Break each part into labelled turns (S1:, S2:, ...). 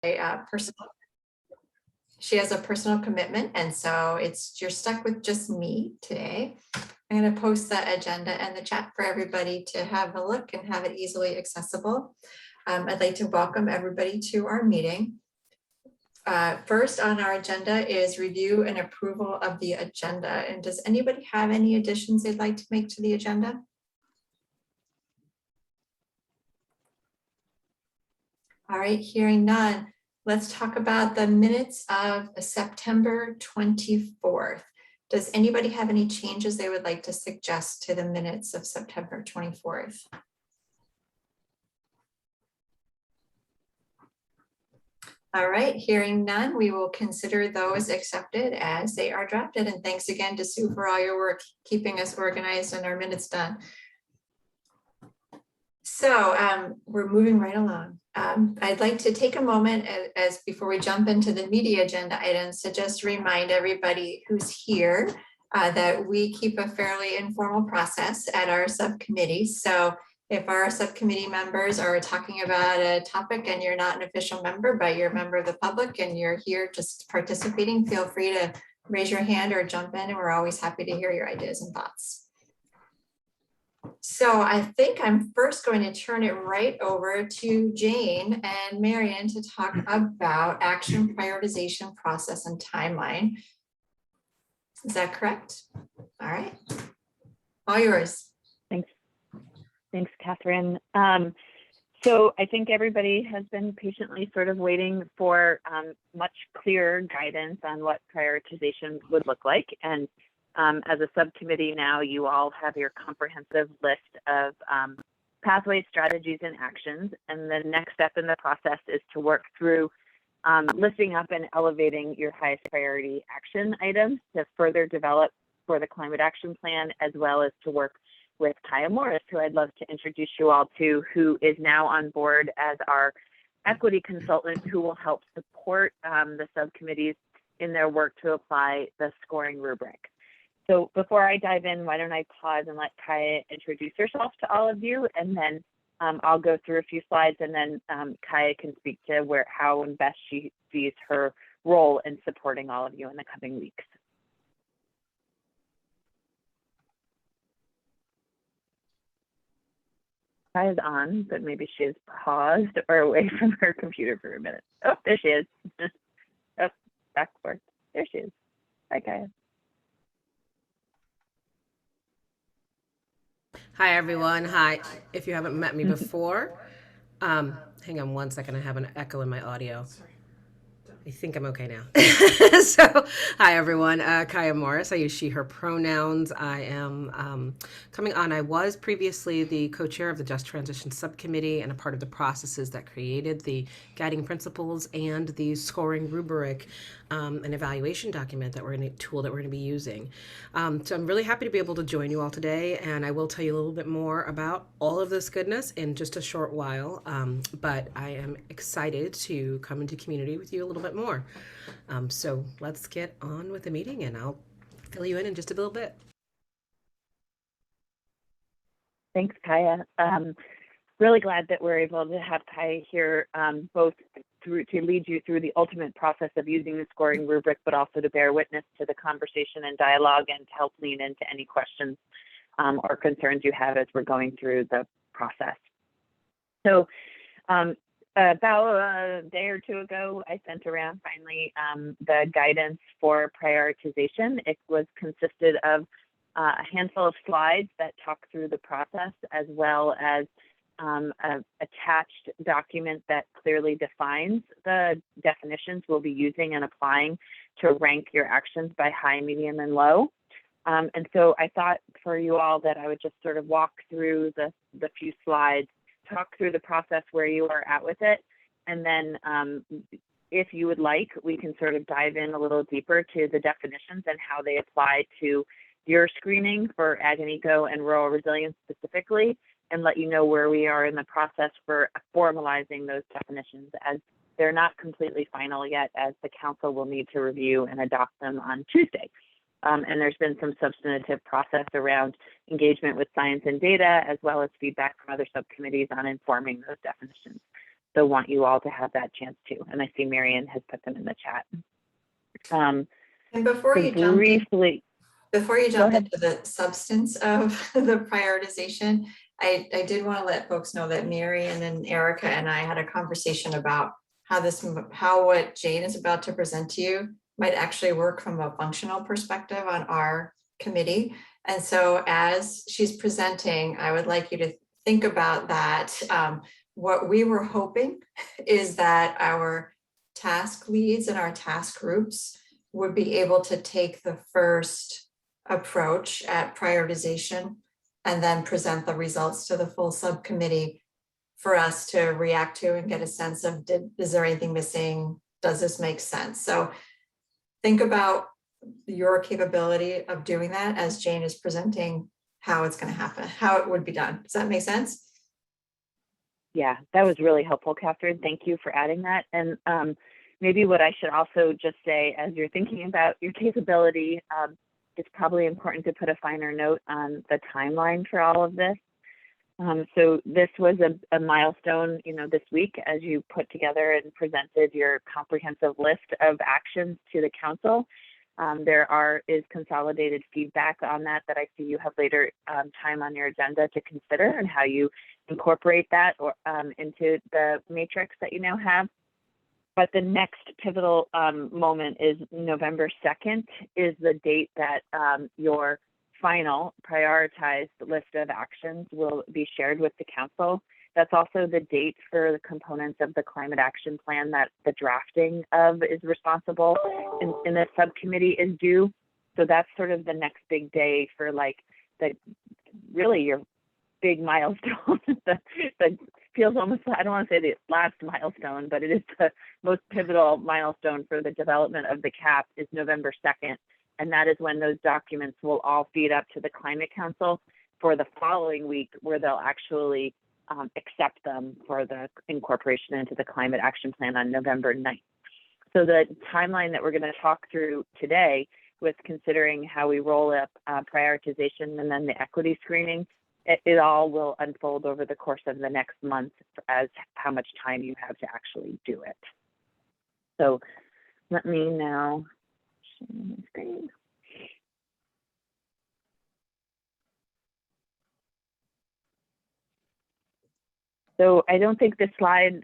S1: personal. She has a personal commitment, and so you're stuck with just me today. I'm going to post that agenda in the chat for everybody to have a look and have it easily accessible. I'd like to welcome everybody to our meeting. First on our agenda is review and approval of the agenda. And does anybody have any additions they'd like to make to the agenda? All right, hearing none. Let's talk about the minutes of September 24th. Does anybody have any changes they would like to suggest to the minutes of September 24th? All right, hearing none, we will consider those accepted as they are drafted. And thanks again to Sue for all your work keeping us organized and our minutes done. So we're moving right along. I'd like to take a moment as before we jump into the media agenda items to just remind everybody who's here that we keep a fairly informal process at our subcommittee. So if our subcommittee members are talking about a topic and you're not an official member, but you're a member of the public and you're here just participating, feel free to raise your hand or jump in, and we're always happy to hear your ideas and thoughts. So I think I'm first going to turn it right over to Jane and Marion to talk about action prioritization process and timeline. Is that correct? All right, all yours.
S2: Thanks, Catherine. So I think everybody has been patiently sort of waiting for much clearer guidance on what prioritization would look like. And as a subcommittee now, you all have your comprehensive list of pathways, strategies, and actions. And the next step in the process is to work through lifting up and elevating your highest priority action items to further develop for the climate action plan, as well as to work with Kaia Morris, who I'd love to introduce you all to, who is now on board as our equity consultant, who will help support the subcommittees in their work to apply the scoring rubric. So before I dive in, why don't I pause and let Kaia introduce herself to all of you, and then I'll go through a few slides, and then Kaia can speak to how and best she sees her role in supporting all of you in the coming weeks. Kaia's on, but maybe she is paused or away from her computer for a minute. Oh, there she is. Oh, backward. There she is. Hi, Kaia.
S3: Hi, everyone. Hi. If you haven't met me before, hang on one second. I have an echo in my audio. I think I'm okay now. So, hi, everyone. Kaia Morris. I use she, her pronouns. I am coming on. I was previously the co-chair of the Just Transition Subcommittee and a part of the processes that created the guiding principles and the scoring rubric, an evaluation document that we're going to be using. So I'm really happy to be able to join you all today, and I will tell you a little bit more about all of this goodness in just a short while. But I am excited to come into community with you a little bit more. So let's get on with the meeting, and I'll fill you in just a little bit.
S2: Thanks, Kaia. Really glad that we're able to have Kaia here, both to lead you through the ultimate process of using the scoring rubric, but also to bear witness to the conversation and dialogue and to help lean into any questions or concerns you have as we're going through the process. So about a day or two ago, I sent around finally the guidance for prioritization. It consisted of a handful of slides that talk through the process, as well as an attached document that clearly defines the definitions we'll be using and applying to rank your actions by high, medium, and low. And so I thought for you all that I would just sort of walk through the few slides, talk through the process where you are at with it, and then if you would like, we can sort of dive in a little deeper to the definitions and how they apply to your screening for ag and eco and rural resilience specifically, and let you know where we are in the process for formalizing those definitions, as they're not completely final yet, as the council will need to review and adopt them on Tuesday. And there's been some substantive process around engagement with science and data, as well as feedback from other subcommittees on informing those definitions. So want you all to have that chance too. And I see Marion has put them in the chat.
S1: And before
S2: So
S1: you jump
S2: briefly,
S1: into the substance of the prioritization, I did want to let folks know that Marion and Erica and I had a conversation about how what Jane is about to present to you might actually work from a functional perspective on our committee. And so as she's presenting, I would like you to think about that. What we were hoping is that our task leads and our task groups would be able to take the first approach at prioritization and then present the results to the full subcommittee for us to react to and get a sense of, is there anything missing? Does this make sense? So think about your capability of doing that as Jane is presenting how it's going to happen, how it would be done. Does that make sense?
S2: Yeah, that was really helpful, Catherine. Thank you for adding that. And maybe what I should also just say, as you're thinking about your capability, it's probably important to put a finer note on the timeline for all of this. So this was a milestone, this week, as you put together and presented your comprehensive list of actions to the council. There is consolidated feedback on that I see you have later time on your agenda to consider, and how you incorporate that into the matrix that you now have. But the next pivotal moment is November 2nd is the date that your final prioritized list of actions will be shared with the council. That's also the date for the components of the climate action plan that the drafting of is responsible in the subcommittee is due. So that's sort of the next big day for really your big milestone. that feels almost, I don't want to say the last milestone, but it is the most pivotal milestone for the development of the CAP is November 2nd. And that is when those documents will all feed up to the Climate Council for the following week, where they'll actually accept them for the incorporation into the Climate Action Plan on November 9th. So the timeline that we're going to talk through today, with considering how we roll up prioritization and then the equity screening, it all will unfold over the course of the next month as how much time you have to actually do it. So let me now share my screen. So I don't think this slide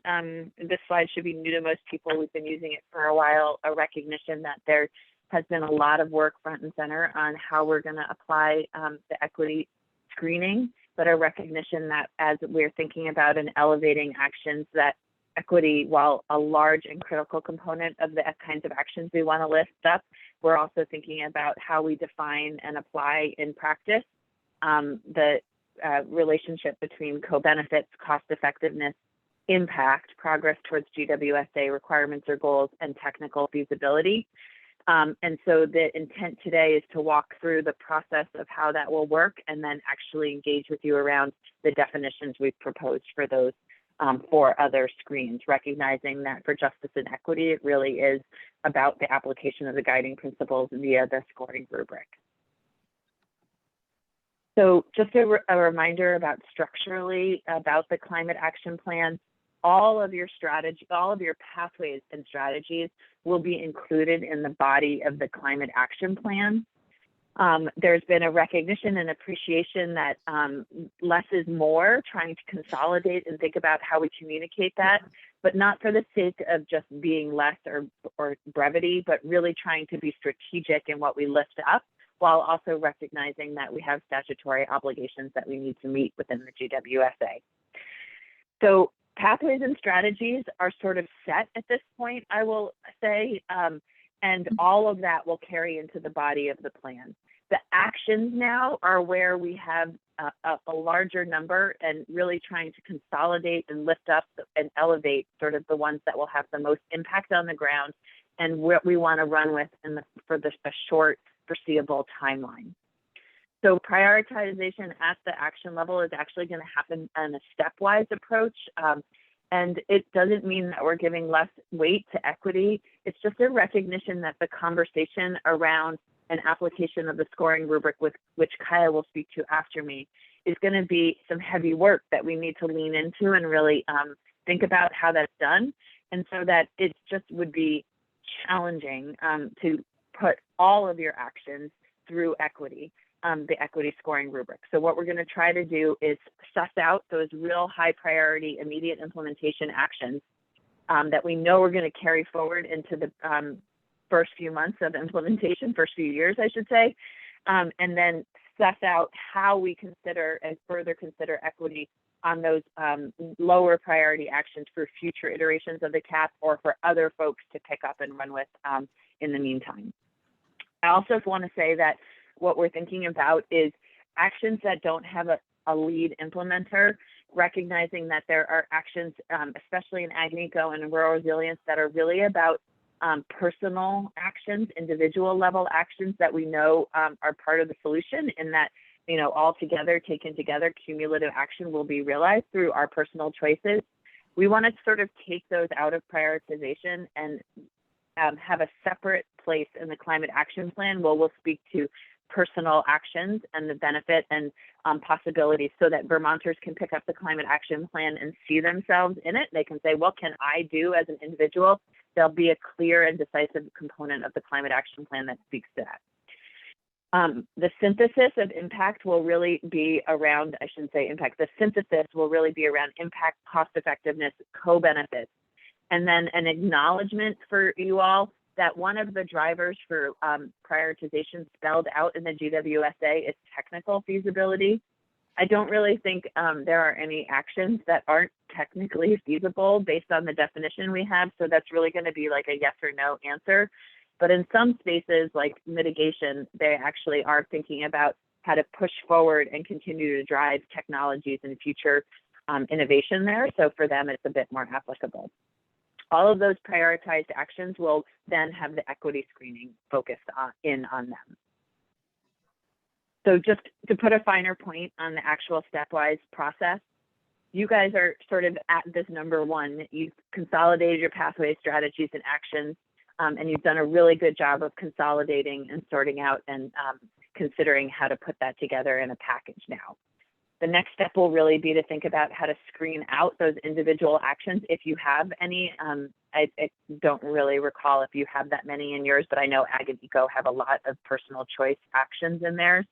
S2: should be new to most people. We've been using it for a while, a recognition that there has been a lot of work front and center on how we're going to apply the equity screening, but a recognition that as we're thinking about and elevating actions, that equity, while a large and critical component of the kinds of actions we want to lift up, we're also thinking about how we define and apply in practice the relationship between co-benefits, cost effectiveness, impact, progress towards GWSA requirements or goals, and technical feasibility. And so the intent today is to walk through the process of how that will work, and then actually engage with you around the definitions we've proposed for those 4 other screens, recognizing that for justice and equity, it really is about the application of the guiding principles via the scoring rubric. So just a reminder about structurally about the climate action plan. All of your strategy, all of your pathways and strategies will be included in the body of the climate action plan. There's been a recognition and appreciation that less is more, trying to consolidate and think about how we communicate that, but not for the sake of just being less or brevity, but really trying to be strategic in what we lift up, while also recognizing that we have statutory obligations that we need to meet within the GWSA. So pathways and strategies are sort of set at this point, I will say, and all of that will carry into the body of the plan. The actions now are where we have a larger number, and really trying to consolidate and lift up and elevate sort of the ones that will have the most impact on the ground, and what we want to run with for the short foreseeable timeline. So prioritization at the action level is actually going to happen in a stepwise approach. And it doesn't mean that we're giving less weight to equity. It's just a recognition that the conversation around an application of the scoring rubric, with which Kaia will speak to after me, is going to be some heavy work that we need to lean into and really think about how that's done. And so that it just would be challenging to put all of your actions through equity, the equity scoring rubric. So what we're going to try to do is suss out those real high priority immediate implementation actions that we know we're going to carry forward into the first few months of implementation, first few years, I should say, and then suss out how we consider and further consider equity on those lower priority actions for future iterations of the CAP or for other folks to pick up and run with in the meantime. I also want to say that what we're thinking about is actions that don't have a lead implementer, recognizing that there are actions, especially in ag-eco and in rural resilience, that are really about personal actions, individual level actions that we know are part of the solution, and that, you know, all together, taken together, cumulative action will be realized through our personal choices. We want to sort of take those out of prioritization and have a separate place in the climate action plan where we'll speak to personal actions and the benefit and possibilities, so that Vermonters can pick up the climate action plan and see themselves in it. They can say, what can I do as an individual? There'll be a clear and decisive component of the climate action plan that speaks to that. The synthesis of impact will really be around, I shouldn't say impact, the synthesis will really be around impact, cost effectiveness, co-benefits, and then an acknowledgement for you all that one of the drivers for prioritization spelled out in the GWSA is technical feasibility. I don't really think there are any actions that aren't technically feasible based on the definition we have. So that's really going to be like a yes or no answer. But in some spaces like mitigation, they actually are thinking about how to push forward and continue to drive technologies and future innovation there. So for them, it's a bit more applicable. All of those prioritized actions will then have the equity screening focused on them. So just to put a finer point on the actual stepwise process, you guys are sort of at this number one. You've consolidated your pathway strategies and actions, and you've done a really good job of consolidating and sorting out and considering how to put that together in a package now. The next step will really be to think about how to screen out those individual actions if you have any. I don't really recall if you have that many in yours, but I know Ag and Eco have a lot of personal choice actions in theirs.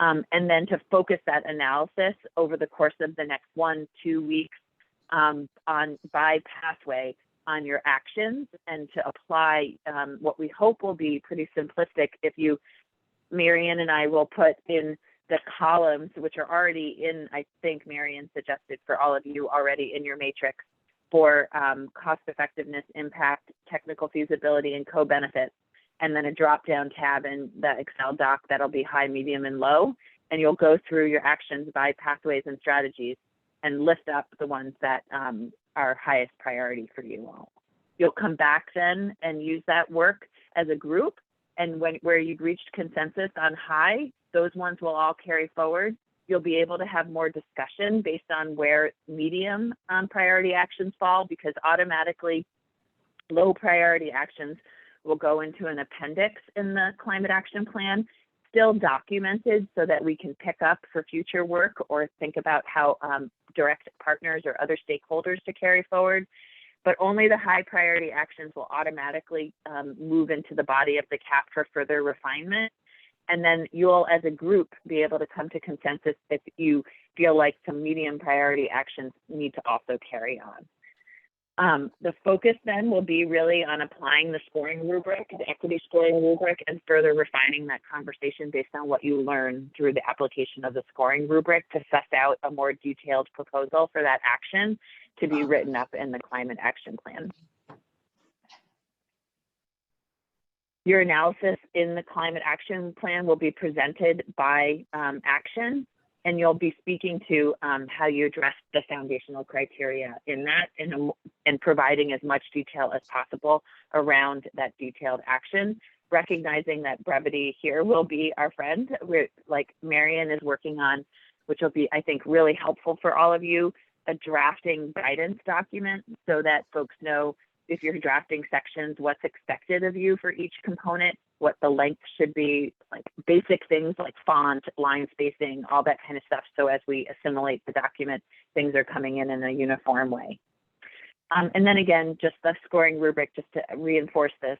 S2: And then to focus that analysis over the course of the next 1-2 weeks by pathway on your actions, and to apply what we hope will be pretty simplistic. If you, Marian and I will put in the columns, which are already in, I think Marian suggested for all of you already in your matrix, for cost effectiveness, impact, technical feasibility, and co-benefits, and then a drop-down tab in the Excel doc that'll be high, medium, and low, and you'll go through your actions by pathways and strategies and lift up the ones that are highest priority for you all. You'll come back then and use that work as a group, and where you've reached consensus on high, those ones will all carry forward. You'll be able to have more discussion based on where medium priority actions fall, because automatically low priority actions will go into an appendix in the climate action plan, still documented so that we can pick up for future work or think about how direct partners or other stakeholders to carry forward. But only the high priority actions will automatically move into the body of the CAP for further refinement. And then you'll, as a group, be able to come to consensus if you feel like some medium priority actions need to also carry on. The focus then will be really on applying the scoring rubric, the equity scoring rubric, and further refining that conversation based on what you learn through the application of the scoring rubric to suss out a more detailed proposal for that action to be written up in the climate action plan. Your analysis in the climate action plan will be presented by action, and you'll be speaking to how you address the foundational criteria in that, and providing as much detail as possible around that detailed action, recognizing that brevity here will be our friend. Like Marian is working on, which will be, I think, really helpful for all of you, a drafting guidance document so that folks know if you're drafting sections, what's expected of you for each component, what the length should be, like basic things like font, line spacing, all that kind of stuff. So as we assimilate the document, things are coming in a uniform way. And then again, just the scoring rubric, just to reinforce this,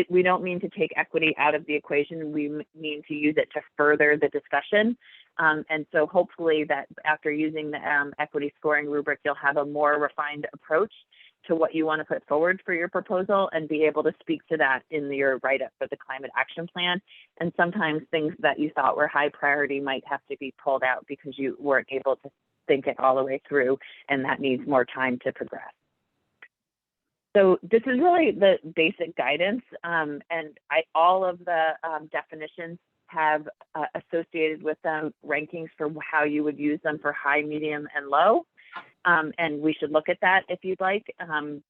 S2: we don't mean to take equity out of the equation. We mean to use it to further the discussion. And so hopefully that after using the equity scoring rubric, you'll have a more refined approach to what you want to put forward for your proposal and be able to speak to that in your write-up for the climate action plan. And sometimes things that you thought were high priority might have to be pulled out because you weren't able to think it all the way through, and that needs more time to progress. So this is really the basic guidance, and all of the definitions have associated with them rankings for how you would use them for high, medium, and low. And we should look at that if you'd like. And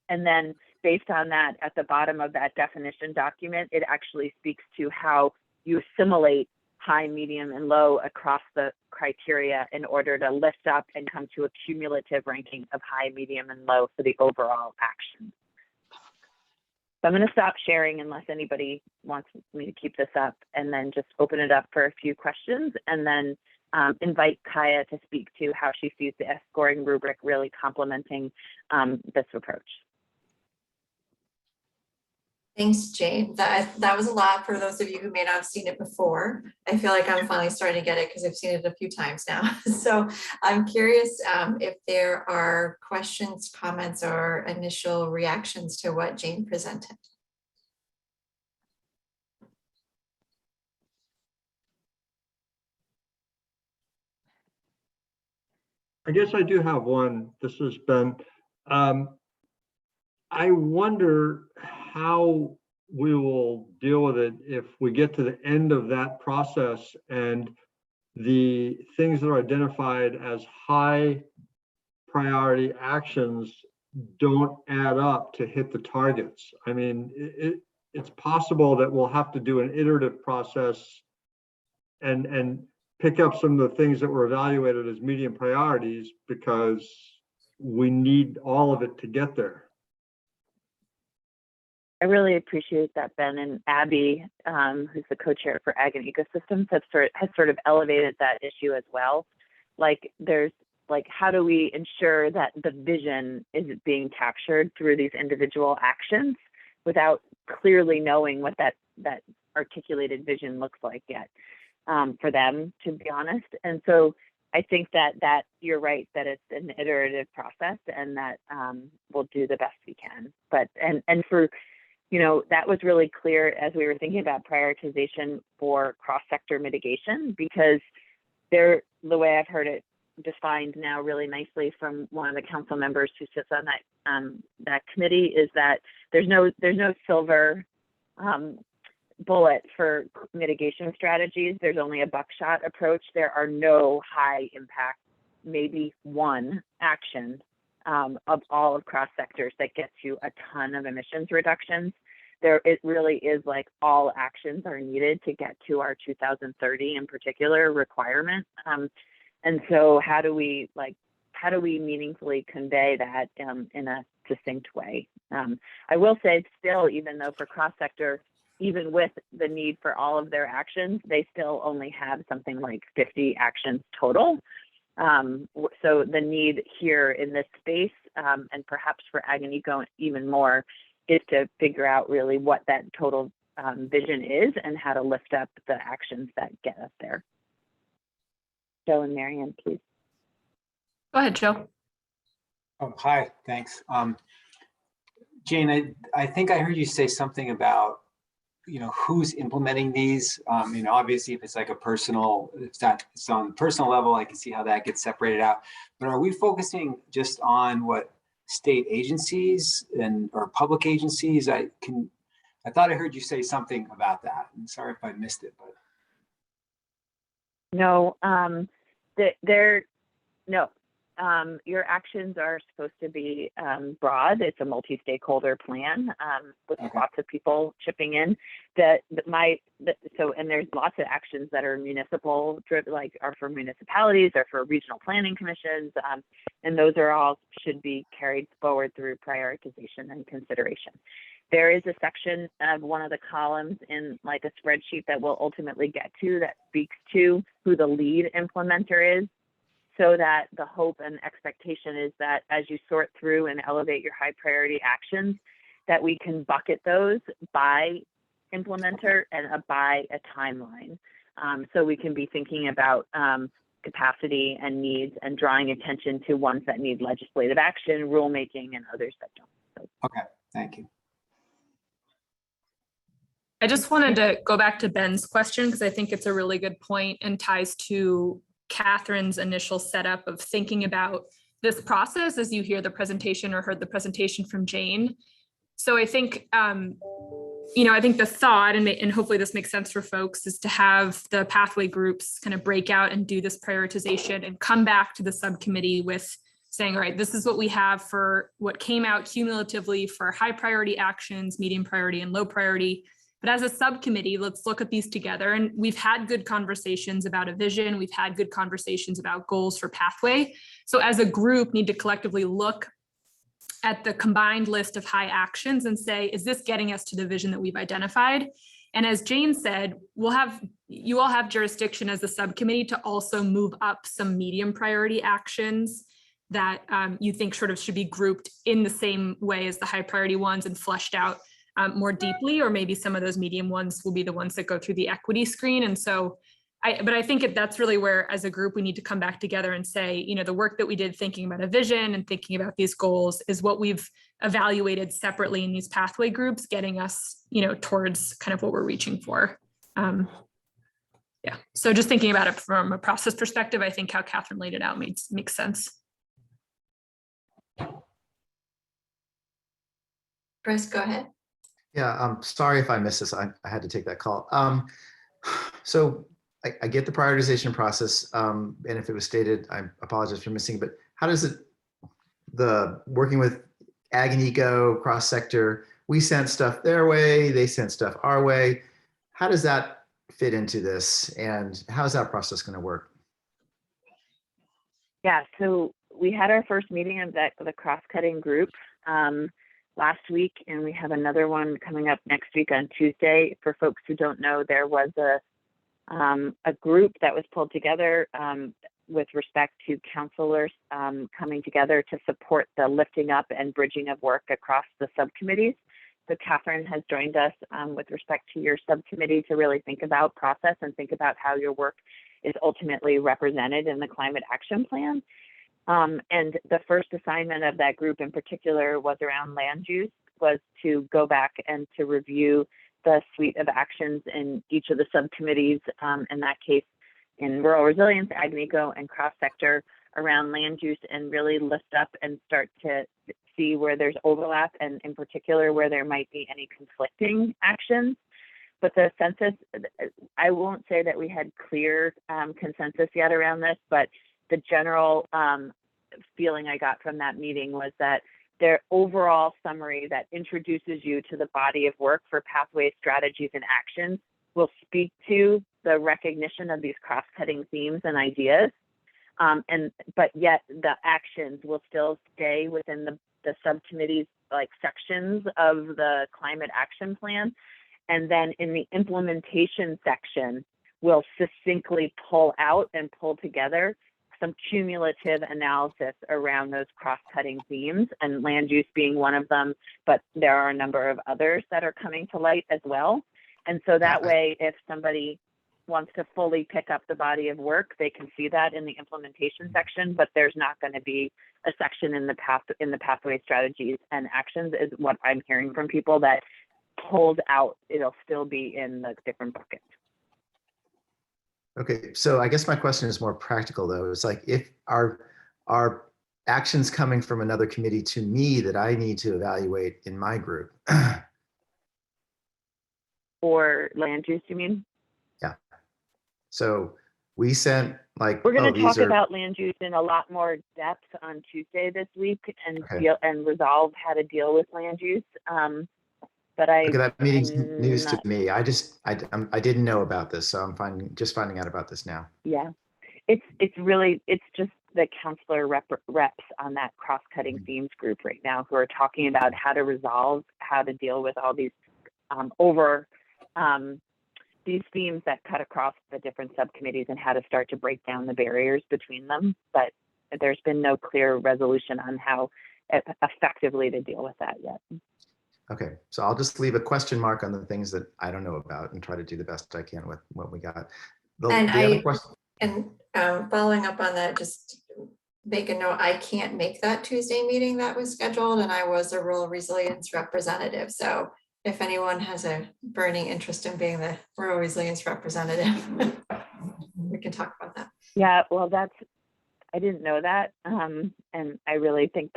S2: then based on that, at the bottom of that definition document, it actually speaks to how you assimilate high, medium, and low across the criteria in order to lift up and come to a cumulative ranking of high, medium, and low for the overall action. So I'm going to stop sharing unless anybody wants me to keep this up, and then just open it up for a few questions, and then invite Kaia to speak to how she sees the scoring rubric really complementing this approach.
S1: Thanks, Jane. That was a lot for those of you who may not have seen it before. I feel like I'm finally starting to get it because I've seen it a few times now. So I'm curious if there are questions, comments, or initial reactions to what Jane presented.
S4: I guess I do have one. This has been, I wonder how we will deal with it if we get to the end of that process and the things that are identified as high priority actions don't add up to hit the targets. I mean, it's possible that we'll have to do an iterative process and pick up some of the things that were evaluated as medium priorities because we need all of it to get there.
S2: I really appreciate that, Ben, and Abby, who's the co-chair for Ag and Ecosystems, has sort of elevated that issue as well. Like, there's like, how do we ensure that the vision is being captured through these individual actions without clearly knowing what that articulated vision looks like yet for them, to be honest. And so I think that you're right, that it's an iterative process, and that we'll do the best we can. But and for, you know, that was really clear as we were thinking about prioritization for cross-sector mitigation, because the way I've heard it defined now really nicely from one of the council members who sits on that committee is that there's no silver bullet for mitigation strategies. There's only a buckshot approach. There are no high impact, maybe one action of all of cross sectors that gets you a ton of emissions reductions. It really is like all actions are needed to get to our 2030 in particular requirement. And so how do we meaningfully convey that in a succinct way? I will say still, even though for cross sector, even with the need for all of their actions, they still only have something like 50 actions total. So the need here in this space, and perhaps for Ag and Eco even more, is to figure out really what that total vision is and how to lift up the actions that get us there. Joe and Marianne, please.
S5: Go ahead, Joe.
S6: Oh, hi, thanks. Jane, I think I heard you say something about, you know, who's implementing these. You know, obviously if it's like a personal, it's on the personal level, I can see how that gets separated out. But are we focusing just on what state agencies or public agencies? I thought I heard you say something about that. I'm sorry if I missed it, but.
S2: No, your actions are supposed to be broad. It's a multi-stakeholder plan with lots of people chipping in. And there's lots of actions that are municipal driven, like are for municipalities or for regional planning commissions, and those are all should be carried forward through prioritization and consideration. There is a section of one of the columns in like a spreadsheet that we'll ultimately get to that speaks to who the lead implementer is so that the hope and expectation is that as you sort through and elevate your high priority actions, that we can bucket those by implementer and by a timeline. So we can be thinking about capacity and needs and drawing attention to ones that need legislative action, rulemaking, and others that don't. So.
S6: Okay, thank you.
S5: I just wanted to go back to Ben's question because I think it's a really good point and ties to Catherine's initial setup of thinking about this process as you hear the presentation or heard the presentation from Jane. So I think, I think the thought, and hopefully this makes sense for folks, is to have the pathway groups kind of break out and do this prioritization and come back to the subcommittee with saying, all right, this is what we have for what came out cumulatively for high priority actions, medium priority, and low priority. But as a subcommittee, let's look at these together. And we've had good conversations about a vision. We've had good conversations about goals for pathway. So as a group, need to collectively look at the combined list of high actions and say, is this getting us to the vision that we've identified? And as Jane said, you all have jurisdiction as a subcommittee to also move up some medium priority actions that you think sort of should be grouped in the same way as the high priority ones and fleshed out more deeply, or maybe some of those medium ones will be the ones that go through the equity screen. And so, but I think that's really where, as a group, we need to come back together and say, the work that we did thinking about a vision and thinking about these goals is what we've evaluated separately in these pathway groups, getting us, towards kind of what we're reaching for. Yeah. So just thinking about it from a process perspective, I think how Catherine laid it out makes sense.
S1: Chris, go ahead.
S7: Yeah, I'm sorry if I missed this. I had to take that call. So I get the prioritization process, and if it was stated, I apologize for missing, but how does the working with ag and eco, cross sector, we sent stuff their way, they sent stuff our way. How does that fit into this, and how's that process going to work?
S2: Yeah, so we had our first meeting of the cross-cutting group last week, and we have another one coming up next week on Tuesday. For folks who don't know, there was a group that was pulled together with respect to counselors coming together to support the lifting up and bridging of work across the subcommittees. So Catherine has joined us with respect to your subcommittee to really think about process and think about how your work is ultimately represented in the climate action plan. And the first assignment of that group in particular was around land use, was to go back and to review the suite of actions in each of the subcommittees, in that case, in rural resilience, ag and eco, and cross sector around land use, and really lift up and start to see where there's overlap, and in particular where there might be any conflicting actions. But the census, I won't say that we had clear consensus yet around this, but the general feeling I got from that meeting was that their overall summary that introduces you to the body of work for pathway strategies and actions will speak to the recognition of these cross-cutting themes and ideas. But yet the actions will still stay within the subcommittee's sections of the climate action plan. And then in the implementation section, we'll succinctly pull out and pull together some cumulative analysis around those cross-cutting themes, and land use being one of them, but there are a number of others that are coming to light as well. And so that way, if somebody wants to fully pick up the body of work, they can see that in the implementation section, but there's not going to be a section in the pathway strategies and actions, is what I'm hearing from people, that pulled out. It'll still be in the different buckets.
S7: Okay, so I guess my question is more practical though. It's like, if our actions coming from another committee to me that I need to evaluate in my group.
S2: Or land use, you mean?
S7: Yeah. So we sent
S2: we're going to talk about land use in a lot more depth on Tuesday this week, and resolve how to deal with land use. But
S7: that meeting's news to me. I didn't know about this, so I'm just finding out about this now.
S2: Yeah, it's just the counselor reps on that cross-cutting themes group right now who are talking about how to deal with all these these themes that cut across the different subcommittees and how to start to break down the barriers between them, but there's been no clear resolution on how effectively to deal with that yet.
S7: Okay, so I'll just leave a question mark on the things that I don't know about and try to do the best I can with what we got.
S1: Following up on that, just make a note, I can't make that Tuesday meeting that was scheduled, and I was a rural resilience representative. So if anyone has a burning interest in being the rural resilience representative, we can talk about that.
S2: Yeah, well, I didn't know that. And I really think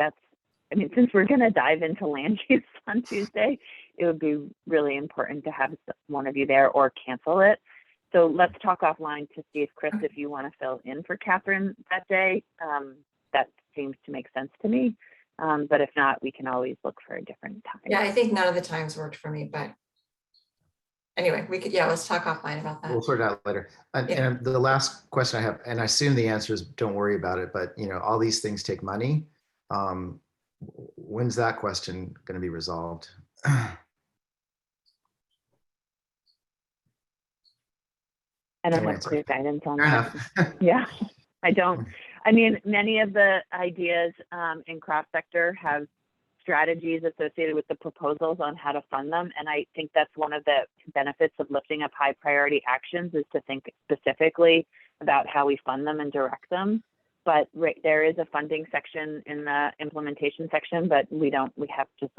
S2: since we're going to dive into land use on Tuesday, it would be really important to have one of you there or cancel it. So let's talk offline to see if you want to fill in for Catherine that day. That seems to make sense to me. But if not, we can always look for a different time.
S1: Yeah, I think none of the times worked for me, but anyway, let's talk offline about that.
S7: We'll sort it out later. And the last question I have, and I assume the answer is don't worry about it, but all these things take money. When's that question going to be resolved?
S2: I don't have clear guidance on that. Yeah, I don't. I mean, many of the ideas in cross sector have strategies associated with the proposals on how to fund them. And I think that's one of the benefits of lifting up high priority actions is to think specifically about how we fund them and direct them. But there is a funding section in the implementation section, but we have just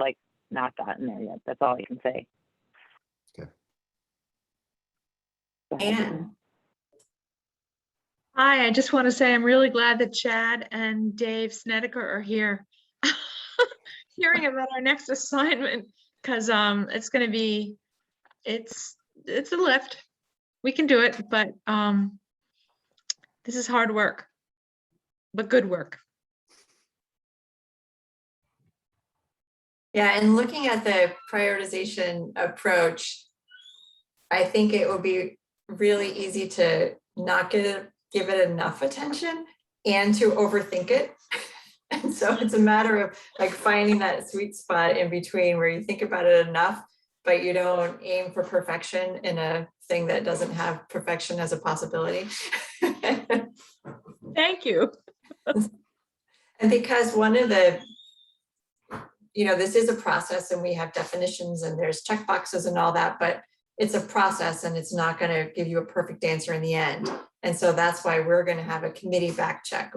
S2: not gotten there yet. That's all I can say.
S7: Okay.
S1: Anne.
S8: Hi, I just want to say I'm really glad that Chad and Dave Snedeker are here hearing about our next assignment, because it's going to be, it's a lift. We can do it, but this is hard work, but good work.
S1: Yeah, and looking at the prioritization approach, I think it will be really easy to not give it enough attention and to overthink it. And so it's a matter of finding that sweet spot in between where you think about it enough, but you don't aim for perfection in a thing that doesn't have perfection as a possibility.
S8: Thank you.
S1: And because one of the, this is a process and we have definitions and there's checkboxes and all that, but it's a process and it's not going to give you a perfect answer in the end. And so that's why we're going to have a committee back check.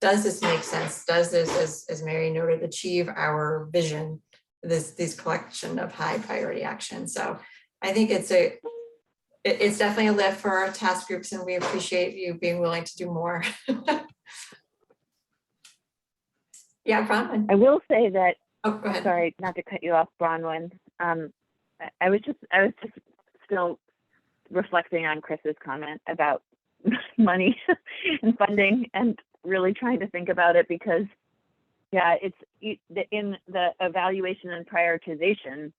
S1: Does this make sense? Does this, as Mary noted, achieve our vision, this collection of high priority actions? So I think it's definitely a lift for our task groups, and we appreciate you being willing to do more. Yeah, Bronwyn.
S2: I will say that,
S1: oh, go ahead.
S2: Sorry, not to cut you off, Bronwyn. I was just still reflecting on Chris's comment about money and funding, and really trying to think about it, because it's in the evaluation and prioritization,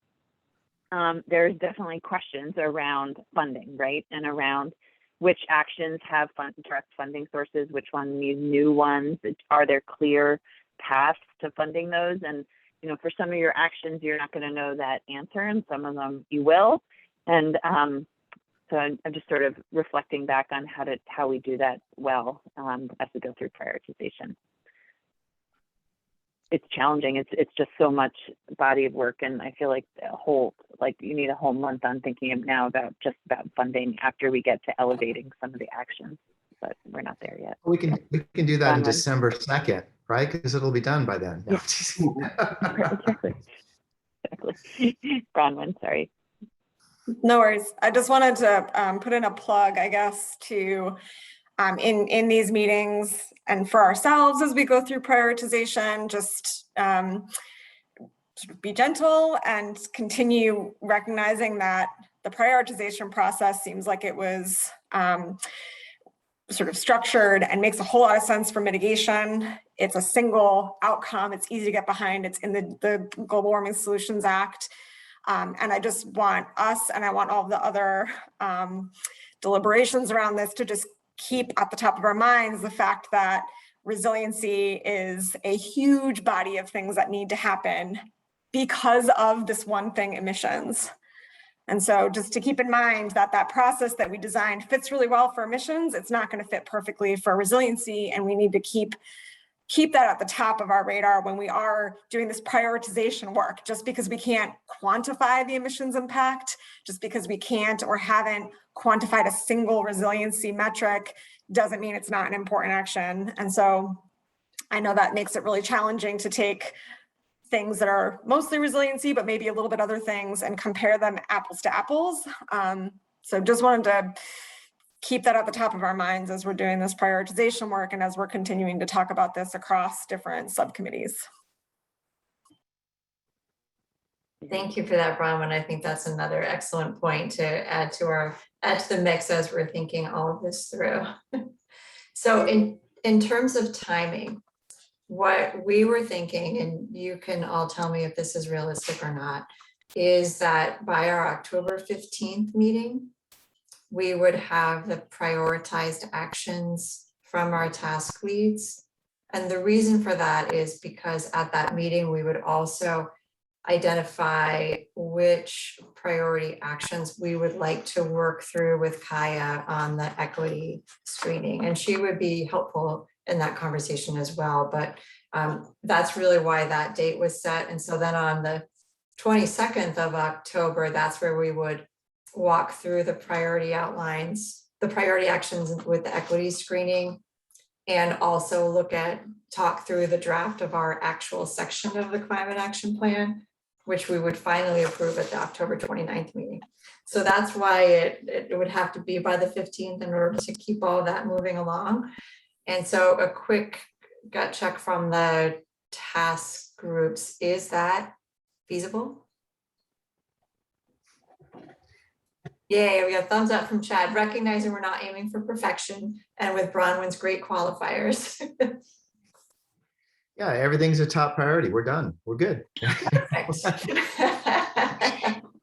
S2: there's definitely questions around funding, right? And around which actions have direct funding sources, which ones need new ones, are there clear paths to funding those? And for some of your actions, you're not going to know that answer, and some of them you will. And so I'm just sort of reflecting back on how we do that well as we go through prioritization. It's challenging. It's just so much body of work, and I feel like you need a whole month on thinking about funding after we get to elevating some of the actions. But we're not there yet.
S7: We can do that on December 2nd, right? Because it'll be done by then. No,
S2: exactly. Bronwyn, sorry.
S9: No worries. I just wanted to put in a plug, I guess, to in these meetings and for ourselves as we go through prioritization, just sort of be gentle and continue recognizing that the prioritization process seems like it was sort of structured and makes a whole lot of sense for mitigation. It's a single outcome. It's easy to get behind. It's in the Global Warming Solutions Act. And I just want us, and I want all of the other deliberations around this, to just keep at the top of our minds the fact that resiliency is a huge body of things that need to happen because of this one thing, emissions. And so just to keep in mind that that process that we designed fits really well for emissions, it's not going to fit perfectly for resiliency. And we need to keep that at the top of our radar when we are doing this prioritization work. Just because we can't quantify the emissions impact, just because we can't or haven't quantified a single resiliency metric, doesn't mean it's not an important action. And so I know that makes it really challenging to take things that are mostly resiliency, but maybe a little bit other things and compare them apples to apples. So just wanted to keep that at the top of our minds as we're doing this prioritization work and as we're continuing to talk about this across different subcommittees.
S1: Thank you for that, Bronwyn. I think that's another excellent point to add to the mix as we're thinking all of this through. So in terms of timing, what we were thinking, and you can all tell me if this is realistic or not, is that by our October 15th meeting, we would have the prioritized actions from our task leads. And the reason for that is because at that meeting, we would also identify which priority actions we would like to work through with Kaia on the equity screening. And she would be helpful in that conversation as well. But that's really why that date was set. And so then on the 22nd of October, that's where we would walk through the priority outlines, the priority actions with the equity screening, and also talk through the draft of our actual section of the climate action plan, which we would finally approve at the October 29th meeting. So that's why it would have to be by the 15th in order to keep all that moving along. And so a quick gut check from the task groups, is that feasible? Yay, we got thumbs up from Chad, recognizing we're not aiming for perfection and with Bronwyn's great qualifiers.
S7: Yeah, everything's a top priority. We're done. We're good.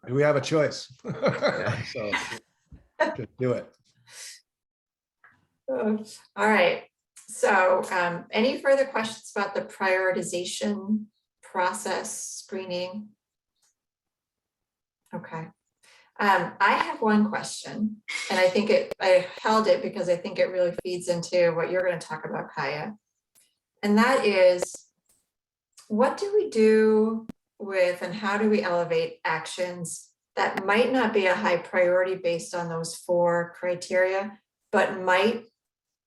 S10: We have a choice. So just do it.
S1: All right. So any further questions about the prioritization process screening? Okay. I have one question, and I held it because I think it really feeds into what you're going to talk about, Kaia. And that is, what do we do with and how do we elevate actions that might not be a high priority based on those 4 criteria, but might,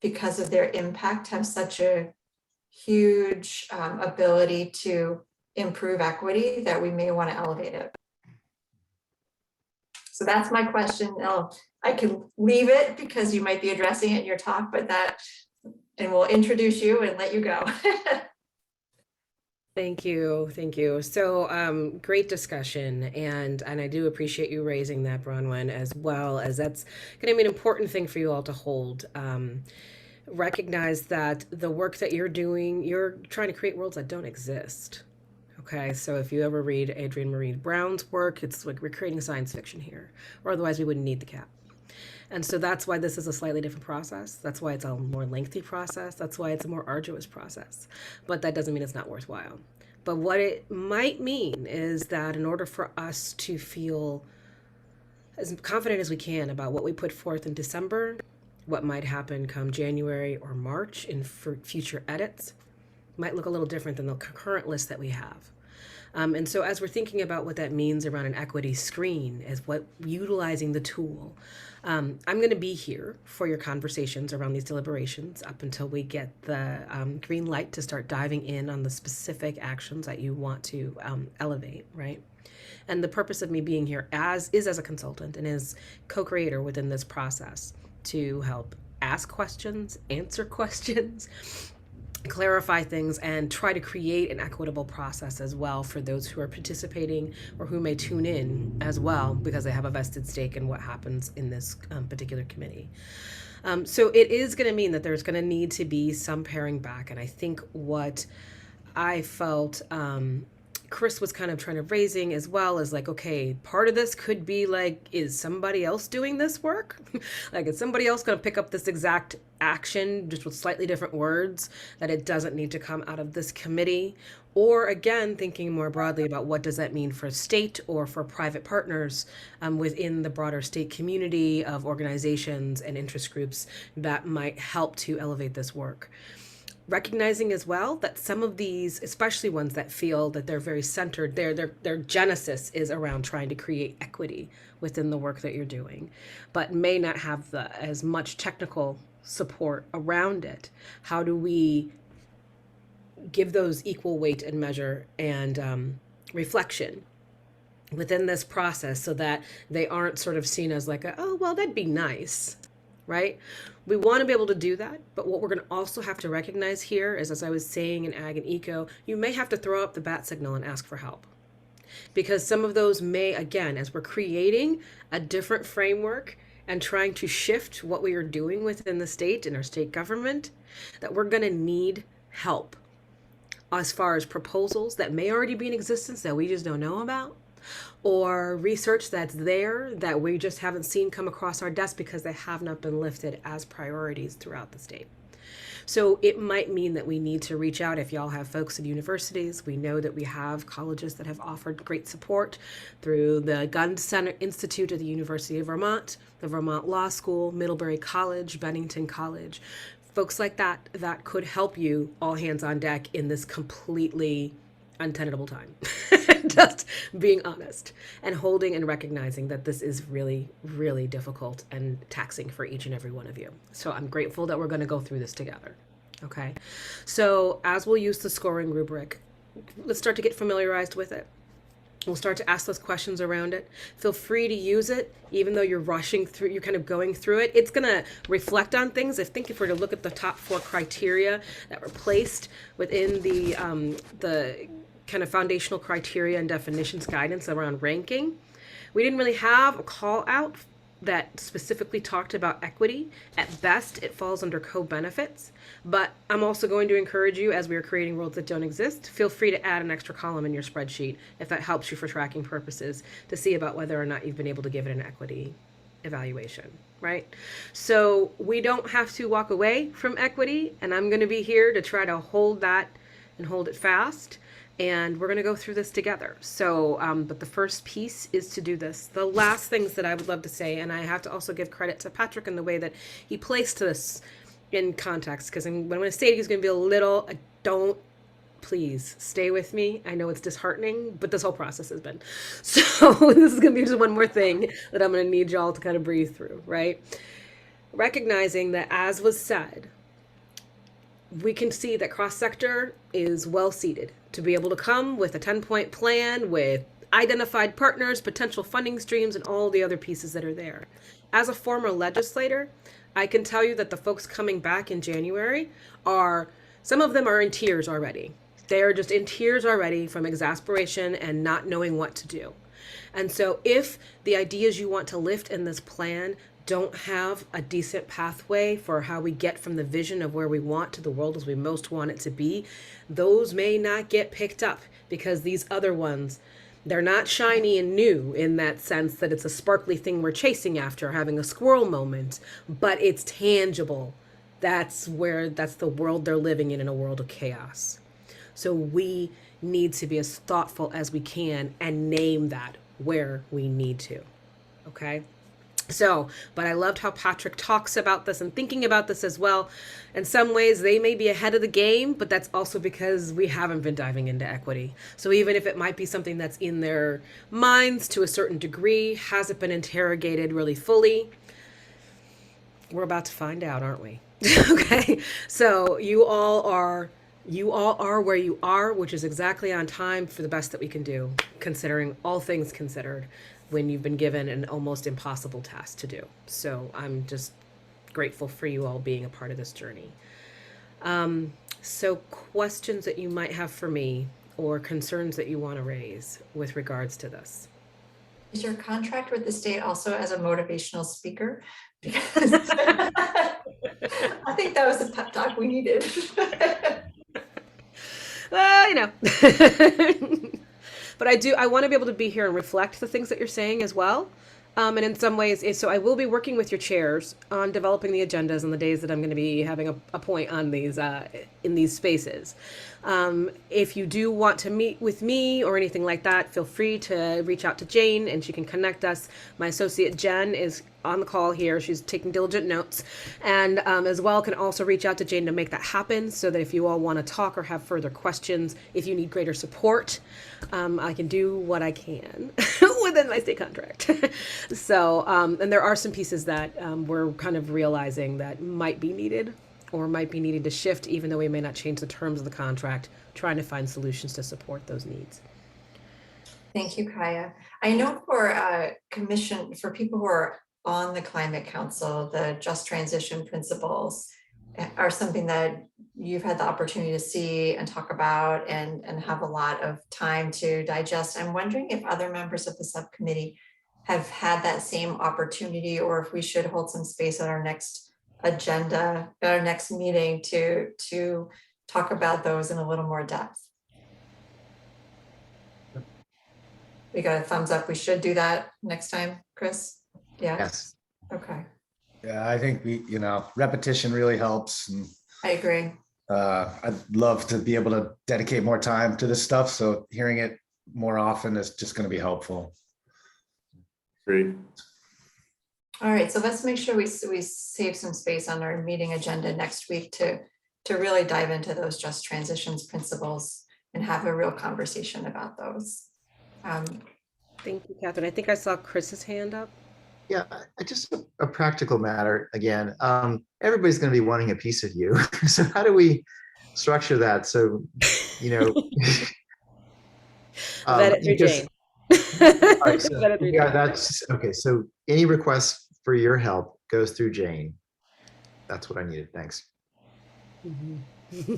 S1: because of their impact, have such a huge ability to improve equity that we may want to elevate it? So that's my question. I can leave it because you might be addressing it in your talk, and we'll introduce you and let you go.
S3: Thank you. Thank you. So great discussion. And I do appreciate you raising that, Bronwyn, as well, as that's going to be an important thing for you all to hold. Recognize that the work that you're doing, you're trying to create worlds that don't exist. Okay, so if you ever read Adrienne Maree Brown's work, it's like we're creating science fiction here, or otherwise we wouldn't need the cap. And so that's why this is a slightly different process. That's why it's a more lengthy process. That's why it's a more arduous process. But that doesn't mean it's not worthwhile. But what it might mean is that in order for us to feel as confident as we can about what we put forth in December, what might happen come January or March in future edits might look a little different than the current list that we have. And so as we're thinking about what that means around an equity screen, as what utilizing the tool, I'm going to be here for your conversations around these deliberations up until we get the green light to start diving in on the specific actions that you want to elevate, right? And the purpose of me being here as a consultant and as co-creator within this process to help ask questions, answer questions, clarify things, and try to create an equitable process as well for those who are participating or who may tune in as well because they have a vested stake in what happens in this particular committee. So it is going to mean that there's going to need to be some paring back. And I think what I felt Chris was kind of trying to raising as well as like, okay, part of this could be like, is somebody else doing this work? Like, is somebody else going to pick up this exact action just with slightly different words, that it doesn't need to come out of this committee? Or again, thinking more broadly about what does that mean for state or for private partners within the broader state community of organizations and interest groups that might help to elevate this work. Recognizing as well that some of these, especially ones that feel that they're very centered, their genesis is around trying to create equity within the work that you're doing, but may not have as much technical support around it. How do we give those equal weight and measure and reflection within this process so that they aren't sort of seen as like, oh, well, that'd be nice, right? We want to be able to do that, but what we're going to also have to recognize here is, as I was saying in ag and eco, you may have to throw up the bat signal and ask for help. Because some of those may, again, as we're creating a different framework and trying to shift what we are doing within the state and our state government, that we're going to need help as far as proposals that may already be in existence that we just don't know about, or research that's there that we just haven't seen come across our desk because they have not been lifted as priorities throughout the state. So it might mean that we need to reach out. If y'all have folks at universities, we know that we have colleges that have offered great support through the Gun Center Institute at the University of Vermont, the Vermont Law School, Middlebury College, Bennington College, folks like that could help you all hands on deck in this completely untenable time. Just being honest and holding and recognizing that this is really, really difficult and taxing for each and every one of you. So I'm grateful that we're going to go through this together. Okay. So as we'll use the scoring rubric, let's start to get familiarized with it. We'll start to ask those questions around it. Feel free to use it, even though you're rushing through, you're kind of going through it. It's going to reflect on things. I think if we're to look at the top 4 criteria that were placed within the kind of foundational criteria and definitions guidance around ranking, we didn't really have a call out that specifically talked about equity. At best, it falls under co-benefits, but I'm also going to encourage you, as we are creating roles that don't exist, feel free to add an extra column in your spreadsheet if that helps you for tracking purposes to see about whether or not you've been able to give it an equity evaluation, right? So we don't have to walk away from equity, and I'm going to be here to try to hold that and hold it fast. And we're going to go through this together. So, but the first piece is to do this. The last things that I would love to say, and I have to also give credit to Patrick in the way that he placed this in context, because when I'm going to say it, he's going to be a little, please stay with me. I know it's disheartening, but this whole process has been. So this is going to be just one more thing that I'm going to need y'all to kind of breathe through, right? Recognizing that, as was said, we can see that cross-sector is well seated to be able to come with a 10-point plan with identified partners, potential funding streams, and all the other pieces that are there. As a former legislator, I can tell you that the folks coming back in January some of them are in tears already. They are just in tears already from exasperation and not knowing what to do. And so if the ideas you want to lift in this plan don't have a decent pathway for how we get from the vision of where we want to the world as we most want it to be, those may not get picked up because these other ones, they're not shiny and new in that sense that it's a sparkly thing we're chasing after, having a squirrel moment, but it's tangible. That's the world they're living in a world of chaos. So we need to be as thoughtful as we can and name that where we need to, okay? So, but I loved how Patrick talks about this and thinking about this as well. In some ways, they may be ahead of the game, but that's also because we haven't been diving into equity. So even if it might be something that's in their minds to a certain degree, hasn't been interrogated really fully, we're about to find out, aren't we? Okay, so you all are where you are, which is exactly on time for the best that we can do, considering all things considered, when you've been given an almost impossible task to do. So I'm just grateful for you all being a part of this journey. So questions that you might have for me or concerns that you want to raise with regards to this?
S1: Is your contract with the state also as a motivational speaker? Because I think that was the pep talk we needed.
S3: Well, but I want to be able to be here and reflect the things that you're saying as well. And in some ways, so I will be working with your chairs on developing the agendas on the days that I'm going to be having a point on these in these spaces. If you do want to meet with me or anything like that, feel free to reach out to Jane and she can connect us. My associate Jen is on the call here. She's taking diligent notes, and as well can also reach out to Jane to make that happen, so that if you all want to talk or have further questions, if you need greater support, I can do what I can within my state contract. So, and there are some pieces that we're kind of realizing that might be needed or might be needed to shift, even though we may not change the terms of the contract, trying to find solutions to support those needs.
S1: Thank you, Kaia. I know for commission, for people who are on the Climate Council, the just transition principles are something that you've had the opportunity to see and talk about and have a lot of time to digest. I'm wondering if other members of the subcommittee have had that same opportunity, or if we should hold some space at our next agenda, at our next meeting to talk about those in a little more depth. We got a thumbs up. We should do that next time, Chris? Yeah.
S7: Yes.
S1: Okay.
S10: Yeah, I think repetition really helps. And
S1: I agree.
S10: I'd love to be able to dedicate more time to this stuff. So hearing it more often is just going to be helpful.
S4: Great.
S1: All right, so let's make sure we save some space on our meeting agenda next week to really dive into those just transitions principles and have a real conversation about those.
S3: Thank you, Catherine. I think I saw Chris's hand up.
S7: Yeah, just a practical matter again. Everybody's going to be wanting a piece of you. So how do we structure that? So,
S3: Vet it through Jane.
S7: All right, so, yeah, that's okay. So any request for your help goes through Jane. That's what I needed. Thanks.
S2: Mm-hmm.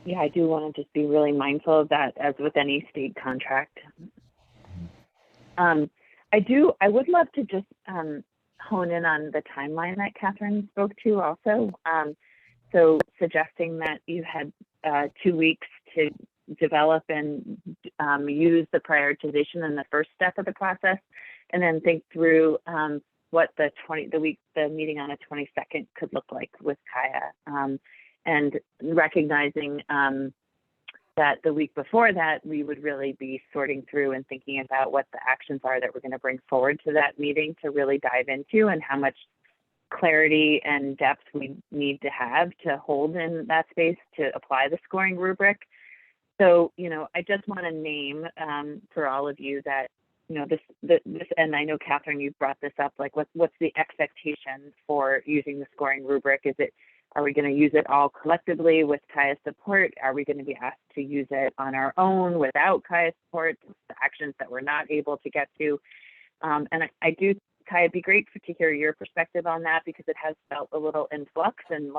S2: Yeah, I do want to just be really mindful of that, as with any state contract. I would love to just hone in on the timeline that Catherine spoke to also. So suggesting that you had 2 weeks to develop and use the prioritization in the first step of the process, and then think through what the meeting on the 22nd could look like with Kaia, and recognizing that the week before that, we would really be sorting through and thinking about what the actions are that we're going to bring forward to that meeting to really dive into, and how much clarity and depth we need to have to hold in that space to apply the scoring rubric. So, I just want to name for all of you that, this, and I know, Catherine, you brought this up, like what's the expectation for using the scoring rubric? Are we going to use it all collectively with Kaia's support? Are we going to be asked to use it on our own without Kaia's support, the actions that we're not able to get to? And I do, Kaia, it'd be great to hear your perspective on that, because it has felt a little in flux, and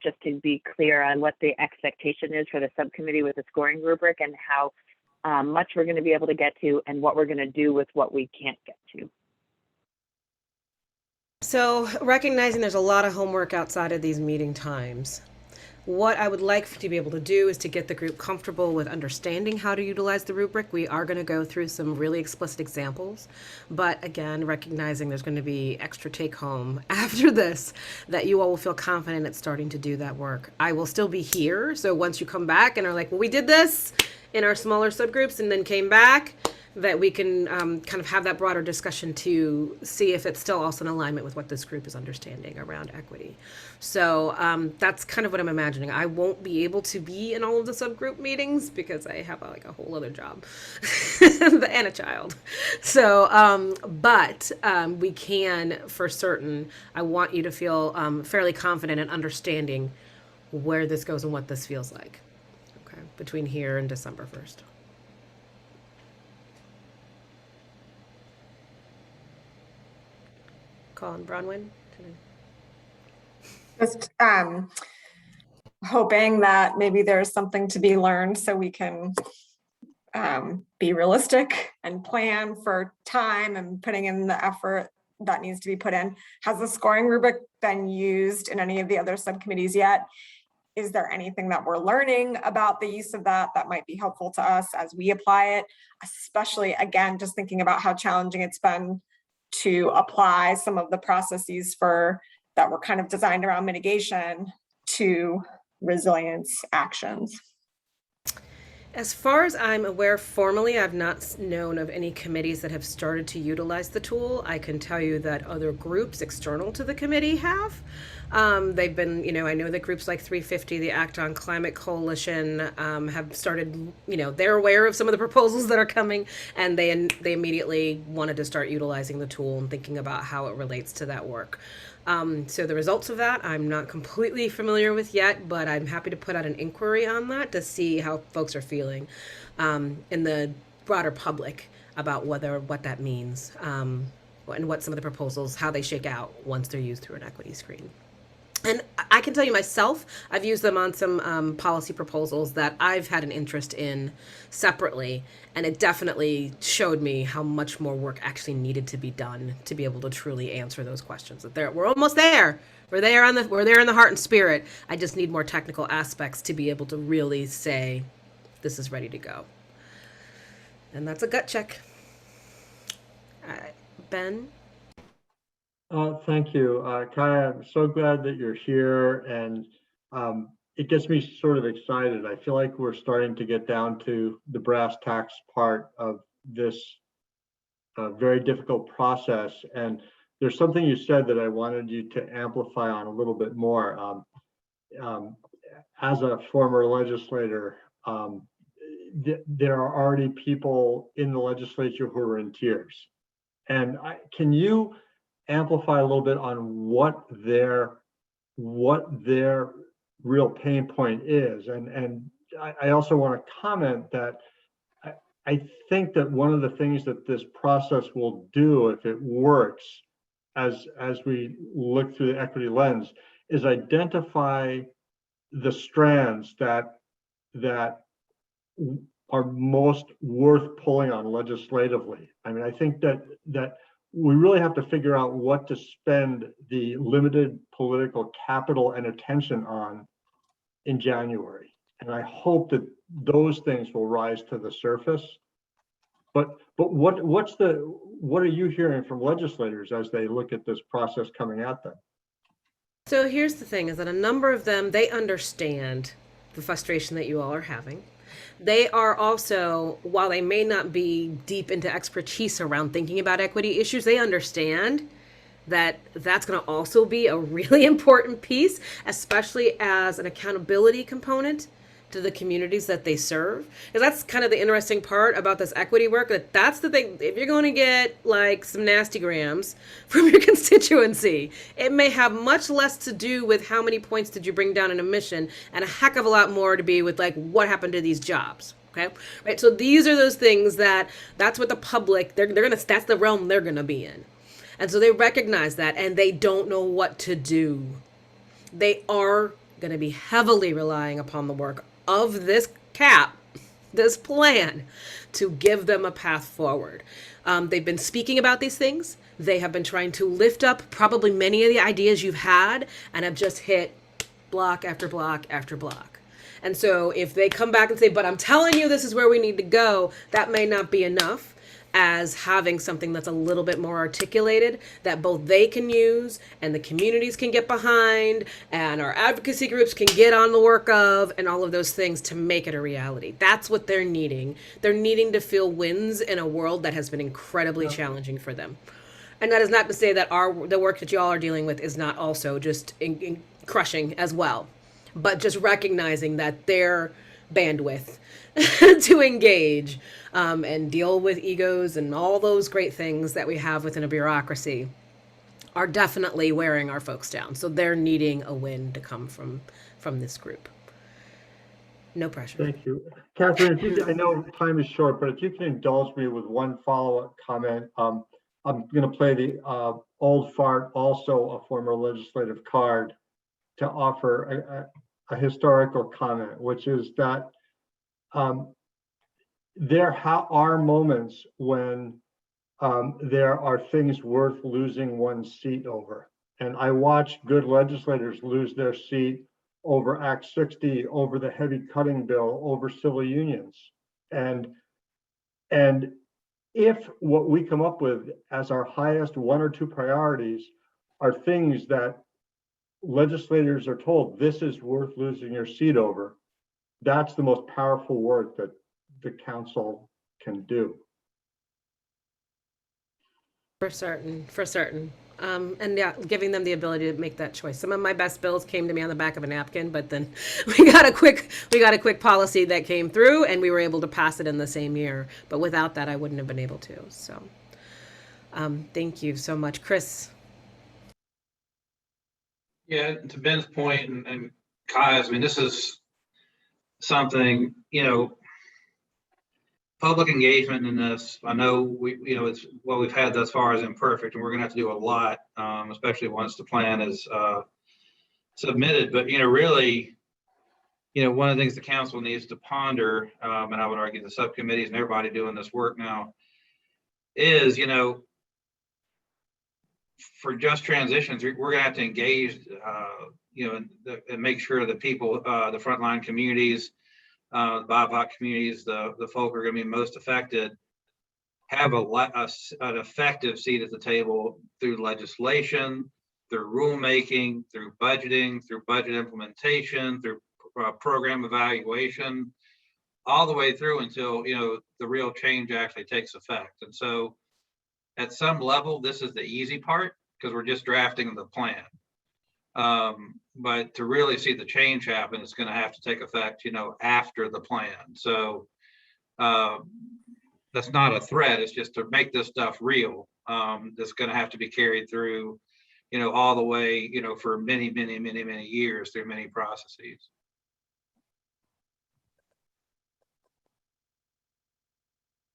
S2: just to be clear on what the expectation is for the subcommittee with the scoring rubric, and how much we're going to be able to get to, and what we're going to do with what we can't get to.
S3: So recognizing there's a lot of homework outside of these meeting times, what I would like to be able to do is to get the group comfortable with understanding how to utilize the rubric. We are going to go through some really explicit examples, but again, recognizing there's going to be extra take home after this, that you all will feel confident at starting to do that work. I will still be here. So once you come back and are like, well, we did this in our smaller subgroups and then came back, that we can kind of have that broader discussion to see if it's still also in alignment with what this group is understanding around equity. So that's kind of what I'm imagining. I won't be able to be in all of the subgroup meetings because I have a whole other job and a child. So, but we can, for certain, I want you to feel fairly confident in understanding where this goes and what this feels like, okay, between here and December 1st. Colin Bronwyn.
S9: Just hoping that maybe there's something to be learned, so we can be realistic and plan for time and putting in the effort that needs to be put in. Has the scoring rubric been used in any of the other subcommittees yet? is there anything that we're learning about the use of that might be helpful to us as we apply it, especially, again, just thinking about how challenging it's been to apply some of the processes that were kind of designed around mitigation to resilience actions.
S3: As far as I'm aware, formally, I've not known of any committees that have started to utilize the tool. I can tell you that other groups external to the committee have. They've been, I know that groups like 350, the Act on Climate Coalition, have started, they're aware of some of the proposals that are coming, and they immediately wanted to start utilizing the tool and thinking about how it relates to that work. So the results of that, I'm not completely familiar with yet, but I'm happy to put out an inquiry on that to see how folks are feeling in the broader public about what that means and what some of the proposals, how they shake out once they're used through an equity screen. And I can tell you myself, I've used them on some policy proposals that I've had an interest in separately, and it definitely showed me how much more work actually needed to be done to be able to truly answer those questions. That we're almost there. We're there in the heart and spirit. I just need more technical aspects to be able to really say this is ready to go. And that's a gut check. Ben?
S4: Thank you. Kaia, I'm so glad that you're here, and it gets me sort of excited. I feel like we're starting to get down to the brass tacks part of this very difficult process. And there's something you said that I wanted you to amplify on a little bit more. As a former legislator, there are already people in the legislature who are in tears. And can you amplify a little bit on what their real pain point is? And I also want to comment that I think that one of the things that this process will do, if it works, as we look through the equity lens, is identify the strands that are most worth pulling on legislatively. I mean, I think that we really have to figure out what to spend the limited political capital and attention on in January. And I hope that those things will rise to the surface. But what are you hearing from legislators as they look at this process coming at them?
S3: So here's the thing, is that a number of them, they understand the frustration that you all are having. They are also, while they may not be deep into expertise around thinking about equity issues, they understand that that's going to also be a really important piece, especially as an accountability component to the communities that they serve. Because that's kind of the interesting part about this equity work, that's the thing. If you're going to get like some nasty grams from your constituency, it may have much less to do with how many points did you bring down in a mission, and a heck of a lot more to be with like what happened to these jobs. Okay, right. So these are those things that's what the public that's the realm they're gonna be in, and so they recognize that, and they don't know what to do. They are going to be heavily relying upon the work of this this plan, to give them a path forward. They've been speaking about these things. They have been trying to lift up probably many of the ideas you've had, and have just hit block after block after block. And so if they come back and say, but I'm telling you this is where we need to go, that may not be enough as having something that's a little bit more articulated that both they can use and the communities can get behind and our advocacy groups can get on the work of, and all of those things to make it a reality. That's what they're needing. They're needing to feel wins in a world that has been incredibly challenging for them. And that is not to say that the work that y'all are dealing with is not also just in crushing as well, but just recognizing that their bandwidth to engage and deal with egos and all those great things that we have within a bureaucracy are definitely wearing our folks down. So they're needing a win to come from this group. No pressure.
S4: Thank you. Catherine, I know time is short, but if you can indulge me with one follow-up comment. I'm going to play the old fart, also a former legislative card, to offer a historical comment, which is that there are moments when there are things worth losing one's seat over. And I watch good legislators lose their seat over Act 60, over the heavy cutting bill, over civil unions. And if what we come up with as our highest 1 or 2 priorities are things that legislators are told this is worth losing your seat over, that's the most powerful work that the council can do.
S3: For certain, for certain. And yeah, giving them the ability to make that choice. Some of my best bills came to me on the back of a napkin, but then we got a quick policy that came through, and we were able to pass it in the same year. But without that, I wouldn't have been able to. So, thank you so much, Chris.
S11: Yeah, to Ben's point and Kai's, I mean, this is something, public engagement in this. I know it's what we've had thus far is imperfect, and we're going to have to do a lot, especially once the plan is submitted. But really, one of the things the council needs to ponder, and I would argue the subcommittees and everybody doing this work now, is for just transitions, we're going to have to engage, and make sure that people, the frontline communities, the BIPOC communities, the folk who are going to be most affected, have an effective seat at the table through legislation, through rulemaking, through budgeting, through budget implementation, through program evaluation, all the way through until the real change actually takes effect. And so, at some level, this is the easy part because we're just drafting the plan. But to really see the change happen, it's going to have to take effect, after the plan. So that's not a threat. It's just to make this stuff real. That's going to have to be carried through, all the way, for many, many, many, many years through many processes.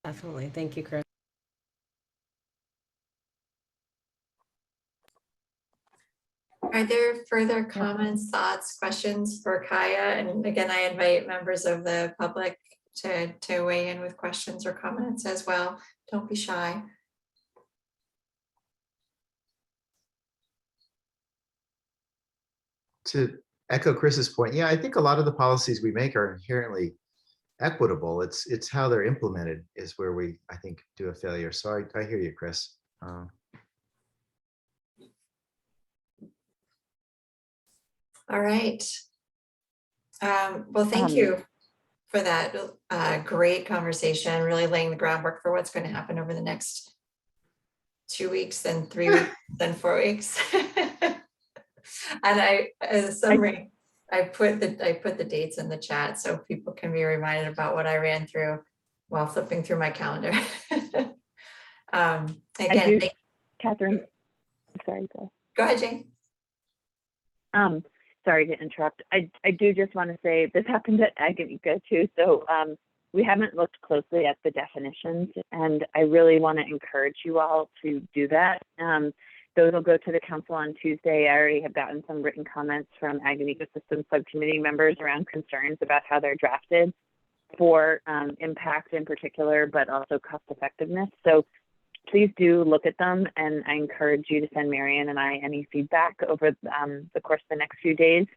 S3: Definitely. Thank you, Chris.
S1: Are there further comments, thoughts, questions for Kaia? And again, I invite members of the public to weigh in with questions or comments as well. Don't be shy.
S7: To echo Chris's point, yeah, I think a lot of the policies we make are inherently equitable. It's how they're implemented is where we, I think, do a failure. So I hear you, Chris.
S1: All right. Well, thank you for that great conversation, really laying the groundwork for what's going to happen over the next 2 weeks, then 3 weeks, then 4 weeks. And as a summary, I put the dates in the chat so people can be reminded about what I ran through while flipping through my calendar. Again,
S2: Catherine, sorry,
S1: go ahead, Jane.
S2: Sorry to interrupt. I do just want to say this happened at Agamico too. So we haven't looked closely at the definitions, and I really want to encourage you all to do that. Those will go to the council on Tuesday. I already have gotten some written comments from Ag and Ecosystem Subcommittee members around concerns about how they're drafted for impact in particular, but also cost effectiveness. So please do look at them, and I encourage you to send Marion and I any feedback over the course of the next few days,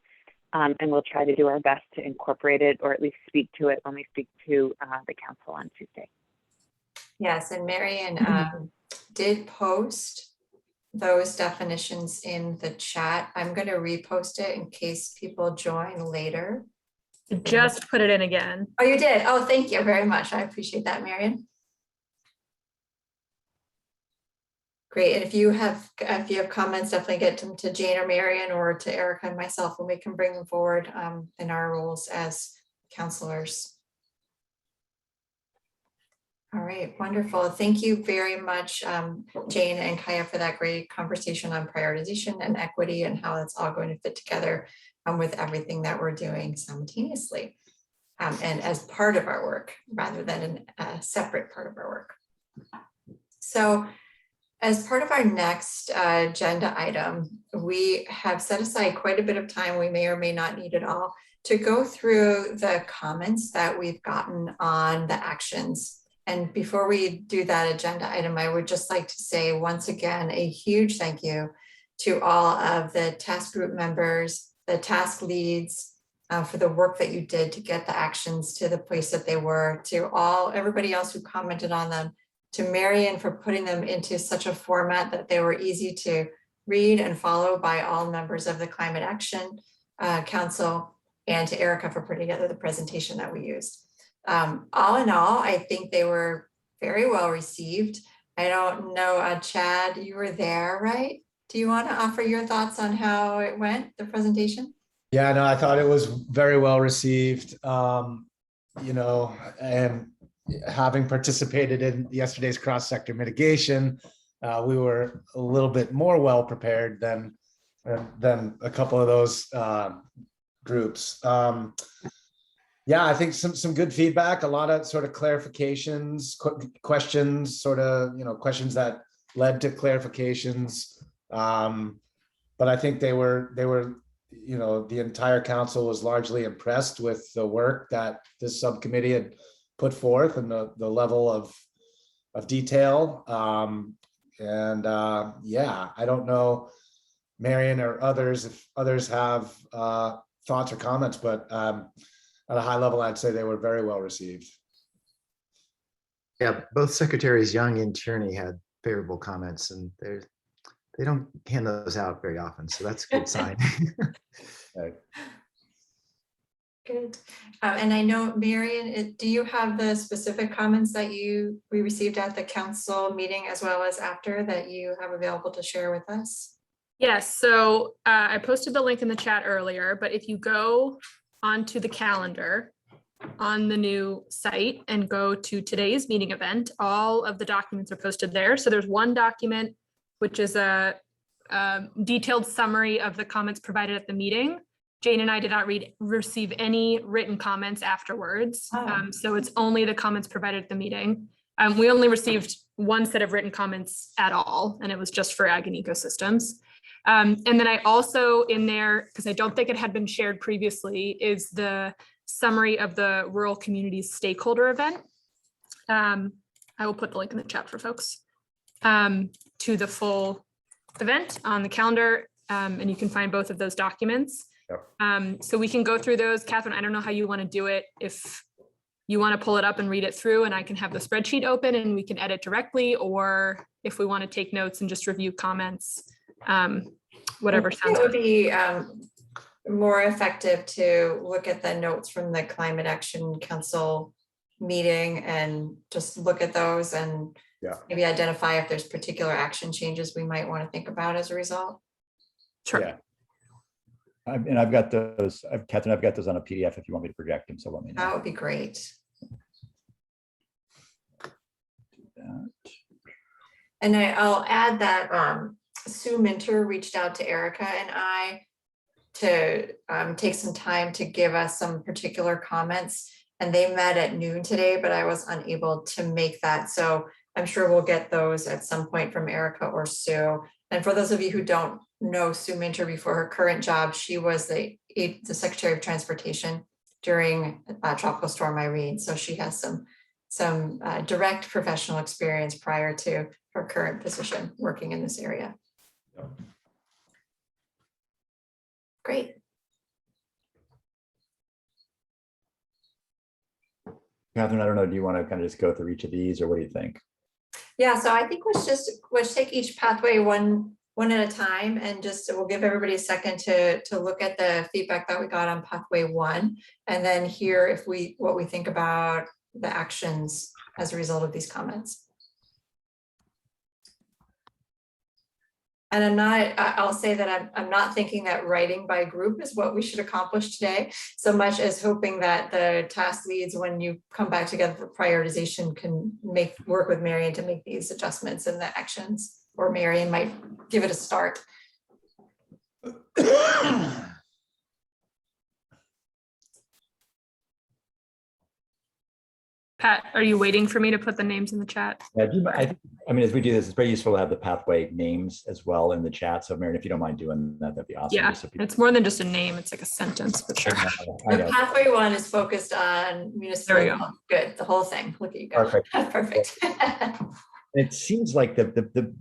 S2: and we'll try to do our best to incorporate it or at least speak to it when we speak to the council on Tuesday.
S1: Yes, and Marion did post those definitions in the chat. I'm going to repost it in case people join later.
S5: Just put it in again.
S1: Oh, you did? Oh, thank you very much. I appreciate that, Marion. Great. And if you have comments, definitely get them to Jane or Marion or to Erica and myself, and we can bring them forward in our roles as counselors. All right, wonderful. Thank you very much, Jane and Kaia, for that great conversation on prioritization and equity and how it's all going to fit together with everything that we're doing simultaneously and as part of our work rather than a separate part of our work. So as part of our next agenda item, we have set aside quite a bit of time, we may or may not need it all, to go through the comments that we've gotten on the actions. And before we do that agenda item, I would just like to say once again, a huge thank you to all of the task group members the task leads for the work that you did to get the actions to the place that they were, to everybody else who commented on them, to Marion for putting them into such a format that they were easy to read and follow by all members of the Climate Action Council, and to Erica for putting together the presentation that we used. All in all, I think they were very well received. I don't know, Chad, you were there, right? Do you want to offer your thoughts on how it went, the presentation?
S10: Yeah, no, I thought it was very well received. You know, and having participated in yesterday's cross-sector mitigation, we were a little bit more well prepared than a couple of those groups. Yeah, I think some good feedback, a lot of sort of clarifications, questions, sort of, you know, questions that led to clarifications. But I think they were, you know, the entire council was largely impressed with the work that this subcommittee had put forth and the level of detail. Yeah, I don't know, Marion or others, if others have thoughts or comments, but at a high level, I'd say they were very well received.
S7: Yeah, both Secretaries Young and Tierney had favorable comments, and they don't hand those out very often, so that's a good sign.
S10: Right.
S1: Good. And I know, Marion, do you have the specific comments that we received at the council meeting as well as after that you have available to share with us?
S5: Yes, so I posted the link in the chat earlier, but if you go onto the calendar on the new site and go to today's meeting event, all of the documents are posted there. So there's one document, which is a detailed summary of the comments provided at the meeting. Jane and I did not receive any written comments afterwards. So it's only the comments provided at the meeting. We only received one set of written comments at all, and it was just for ag and ecosystems. And then I also in there, because I don't think it had been shared previously, is the summary of the rural communities stakeholder event. I will put the link in the chat for folks to the full event on the calendar, and you can find both of those documents. Yep. So we can go through those. Catherine, I don't know how you want to do it. If you want to pull it up and read it through, and I can have the spreadsheet open and we can edit directly, or if we want to take notes and just review comments, whatever sounds
S1: good. It would be more effective to look at the notes from the Climate Action Council meeting and just look at those and maybe identify if there's particular action changes we might want to think about as a result.
S5: Sure.
S12: Yeah. And I've got those, Catherine, I've got those on a PDF if you want me to project them, so let me know.
S1: That would be great. And I'll add that Sue Minter reached out to Erica and I to take some time to give us some particular comments, and they met at noon today, but I was unable to make that. So I'm sure we'll get those at some point from Erica or Sue. And for those of you who don't know Sue Minter before her current job, she was the Secretary of Transportation during Tropical Storm Irene. So she has some direct professional experience prior to her current position working in this area. Yep. Great.
S12: Catherine, I don't know, do you want to kind of just go through each of these, or what do you think?
S1: Yeah, so I think let's take each pathway one at a time, and just we'll give everybody a second to look at the feedback that we got on pathway 1, and then hear what we think about the actions as a result of these comments. And I'll say that I'm not thinking that writing by group is what we should accomplish today, so much as hoping that the task leads, when you come back together for prioritization, can work with Marion to make these adjustments in the actions, or Marion might give it a start.
S5: Pat, are you waiting for me to put the names in the chat?
S12: Yeah, I mean, as we do this, it's very useful to have the pathway names as well in the chat. So Marion, if you don't mind doing that, that'd be awesome.
S5: Yeah, so it's more than just a name. It's like a sentence, but sure.
S1: The pathway 1 is focused on municipal. There we go. Good, the whole thing. Look at you go. Perfect. Perfect.
S12: It seems like the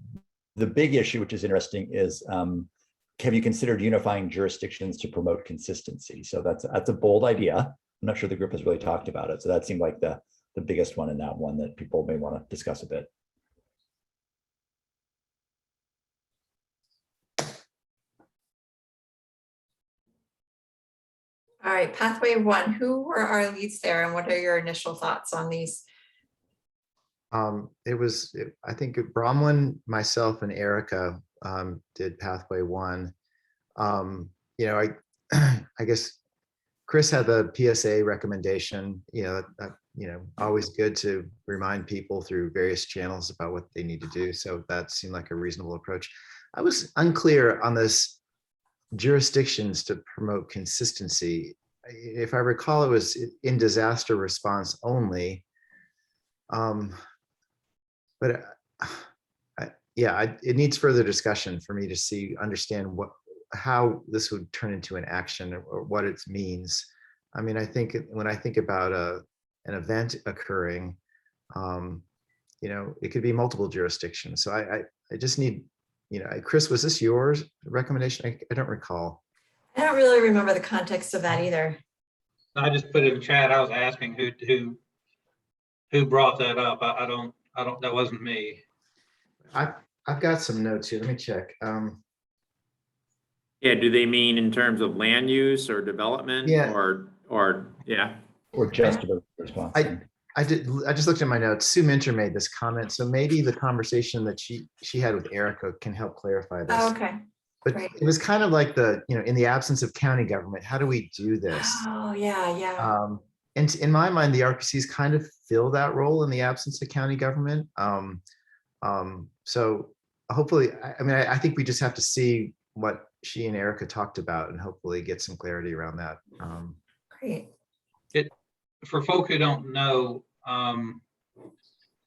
S12: big issue, which is interesting, is have you considered unifying jurisdictions to promote consistency? So that's a bold idea. I'm not sure the group has really talked about it. So that seemed like the biggest one in that one that people may want to discuss a bit.
S1: All right, pathway 1, who were our leads there and what are your initial thoughts on these?
S7: I think Bronwyn, myself, and Erica did pathway 1. You know, I guess Chris had the PSA recommendation. You know, always good to remind people through various channels about what they need to do. So that seemed like a reasonable approach. I was unclear on this jurisdictions to promote consistency. If I recall, it was in disaster response only. But it needs further discussion for me to understand how this would turn into an action or what it means. I mean, I think when I think about an event occurring, you know, it could be multiple jurisdictions. So I just need, you know, Chris, was this yours recommendation? I don't recall.
S1: I don't really remember the context of that either.
S11: I just put it in chat. I was asking who brought that up. I don't, that wasn't me.
S7: I've got some notes here. Let me check.
S13: Yeah, do they mean in terms of land use or development?
S7: Yeah.
S13: Or yeah.
S12: Or just a response.
S7: I just looked at my notes. Sue Minter made this comment, so maybe the conversation that she had with Erica can help clarify this.
S1: Oh, okay.
S7: But
S1: Great.
S7: it was kind of like in the absence of county government, how do we do this?
S1: Oh, yeah.
S7: And in my mind, the RPCs kind of fill that role in the absence of county government. So hopefully, I think we just have to see what she and Erica talked about and hopefully get some clarity around that.
S1: Great.
S11: For folk who don't know,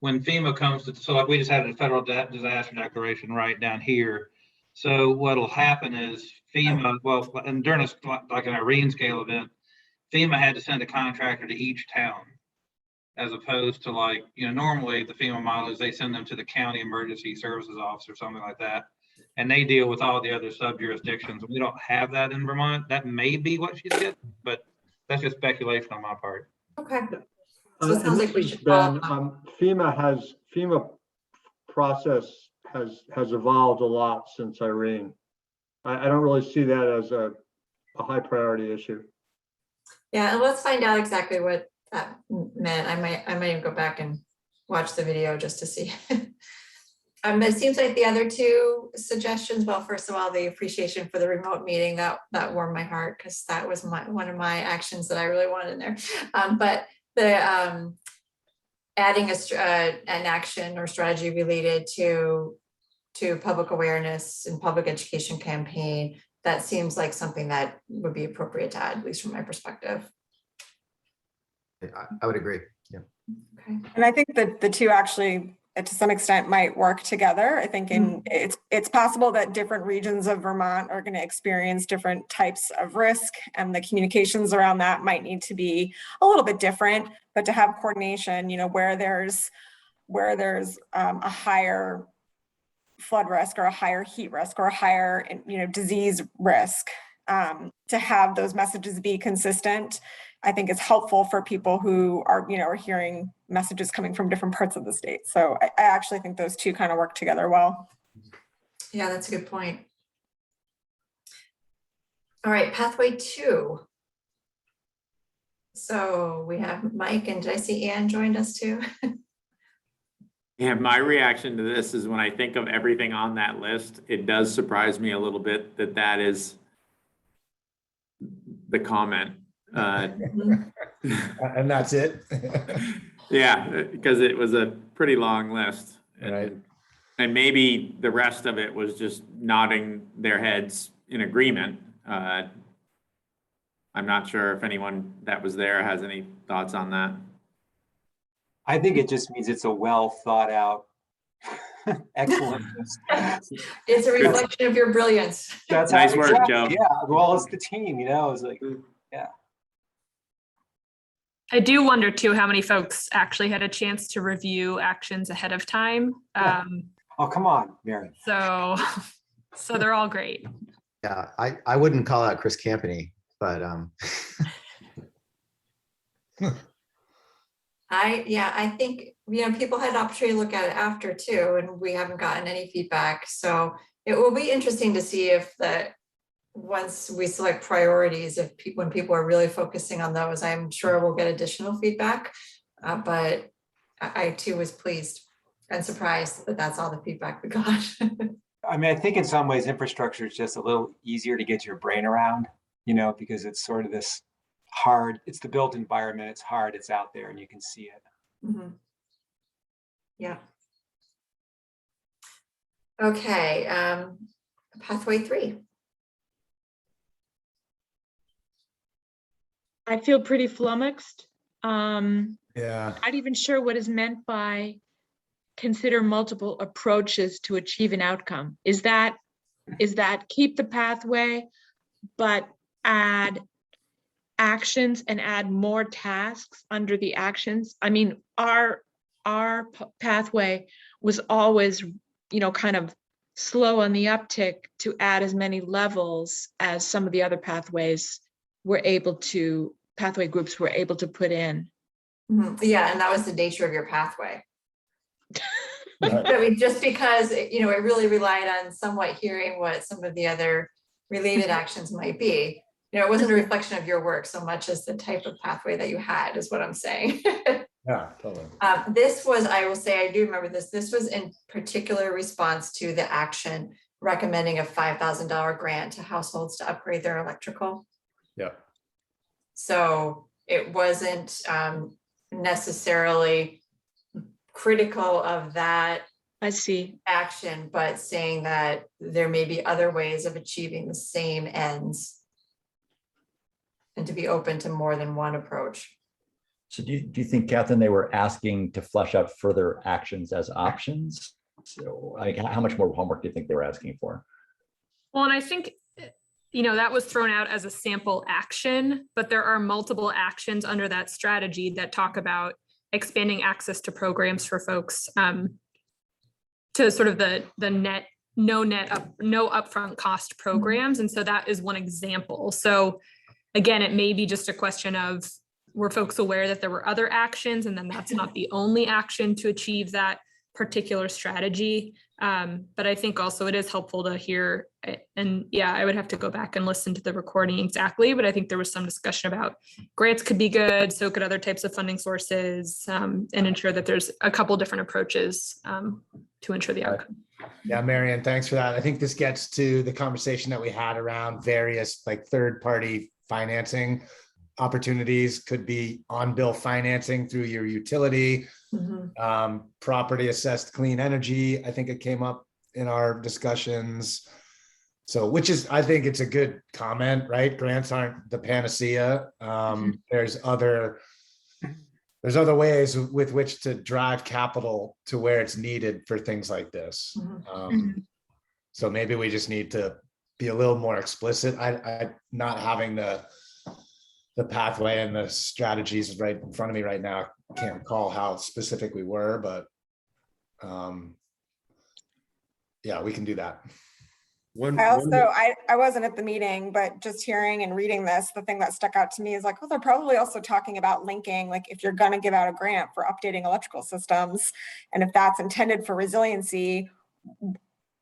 S11: when FEMA comes to, so like we just had a federal disaster declaration right down here. So what'll happen is FEMA, well, and during like an Irene scale event, FEMA had to send a contractor to each town, as opposed to like, you know, normally the FEMA model is they send them to the county emergency services office or something like that. And they deal with all the other sub jurisdictions. We don't have that in Vermont. That may be what she's getting, but that's just speculation on my part.
S1: Okay. So it sounds like we should
S4: Ben, FEMA process has evolved a lot since Irene. I don't really see that as a high priority issue.
S1: Yeah, and let's find out exactly what that meant. I might even go back and watch the video just to see. It seems like the other two suggestions, well, first of all, the appreciation for the remote meeting, that warmed my heart because that was one of my actions that I really wanted in there. But the adding an action or strategy related to public awareness and public education campaign, that seems like something that would be appropriate to add, at least from my perspective.
S7: I would agree. Yeah.
S1: Okay.
S9: And I think that the two actually, to some extent, might work together. I think it's possible that different regions of Vermont are going to experience different types of risk, and the communications around that might need to be a little bit different. But to have coordination, you know, where there's a higher flood risk or a higher heat risk or a higher, you know, disease risk, to have those messages be consistent, I think is helpful for people who are, you know, are hearing messages coming from different parts of the state. So I actually think those two kind of work together well.
S1: Yeah, that's a good point. All right, pathway 2. So we have Mike, and did I see Ann joined us too?
S13: Yeah, my reaction to this is when I think of everything on that list, it does surprise me a little bit that is the comment.
S10: And that's it.
S13: Yeah, because it was a pretty long list.
S10: Right.
S13: And maybe the rest of it was just nodding their heads in agreement. I'm not sure if anyone that was there has any thoughts on that.
S6: I think it just means it's a well thought out, excellent list.
S1: It's a reflection of your brilliance.
S6: That's
S13: nice work, Joe.
S6: Yeah, well, it's the team, you know, it's like, yeah.
S5: I do wonder too how many folks actually had a chance to review actions ahead of time.
S6: Oh, come on, Mary.
S5: So they're all great.
S7: Yeah, I wouldn't call out Chris Campany, but
S1: I think, people had an opportunity to look at it after too, and we haven't gotten any feedback. So it will be interesting to see if once we select priorities, when people are really focusing on those, I'm sure we'll get additional feedback. But I too was pleased and surprised that that's all the feedback we got.
S6: I mean, I think in some ways infrastructure is just a little easier to get your brain around, because it's sort of this hard, it's the built environment, it's hard, it's out there and you can see it.
S1: Mm-hmm. Yeah. Okay, pathway 3.
S8: I feel pretty flummoxed.
S10: Yeah.
S8: Not even sure what is meant by consider multiple approaches to achieve an outcome. Is that keep the pathway, but add actions and add more tasks under the actions? I mean, our pathway was always, kind of slow on the uptick to add as many levels as some of the other pathways pathway groups were able to put in.
S1: Mm-hmm. Yeah, and that was the nature of your pathway. I mean, just because, it really relied on somewhat hearing what some of the other related actions might be. It wasn't a reflection of your work so much as the type of pathway that you had, is what I'm saying.
S10: Yeah, totally.
S1: This was, I will say, I do remember this. This was in particular response to the action recommending a $5,000 grant to households to upgrade their electrical.
S10: Yeah.
S1: So it wasn't necessarily critical of that
S8: I see.
S1: action, but saying that there may be other ways of achieving the same ends and to be open to more than one approach.
S12: So do you think, Catherine, they were asking to flesh out further actions as options? So how much more homework do you think they were asking for?
S5: Well, and I think, that was thrown out as a sample action, but there are multiple actions under that strategy that talk about expanding access to programs for folks, to sort of the no upfront cost programs. And so that is one example. So again, it may be just a question of, were folks aware that there were other actions, and then that's not the only action to achieve that particular strategy. But I think also it is helpful to hear, and yeah, I would have to go back and listen to the recording exactly, but I think there was some discussion about grants could be good, so could other types of funding sources, and ensure that there's a couple different approaches to ensure the outcome.
S10: Yeah, Marianne, thanks for that. I think this gets to the conversation that we had around various third-party financing opportunities. Could be on-bill financing through your utility, property assessed clean energy. I think it came up in our discussions. So, I think it's a good comment, right? Grants aren't the panacea. There's other ways with which to drive capital to where it's needed for things like this. So maybe we just need to be a little more explicit. I not having the pathway and the strategies right in front of me right now. Can't recall how specific we were, but yeah, we can do that.
S9: I wasn't at the meeting, but just hearing and reading this, the thing that stuck out to me is they're probably also talking about linking, if you're going to give out a grant for updating electrical systems, and if that's intended for resiliency,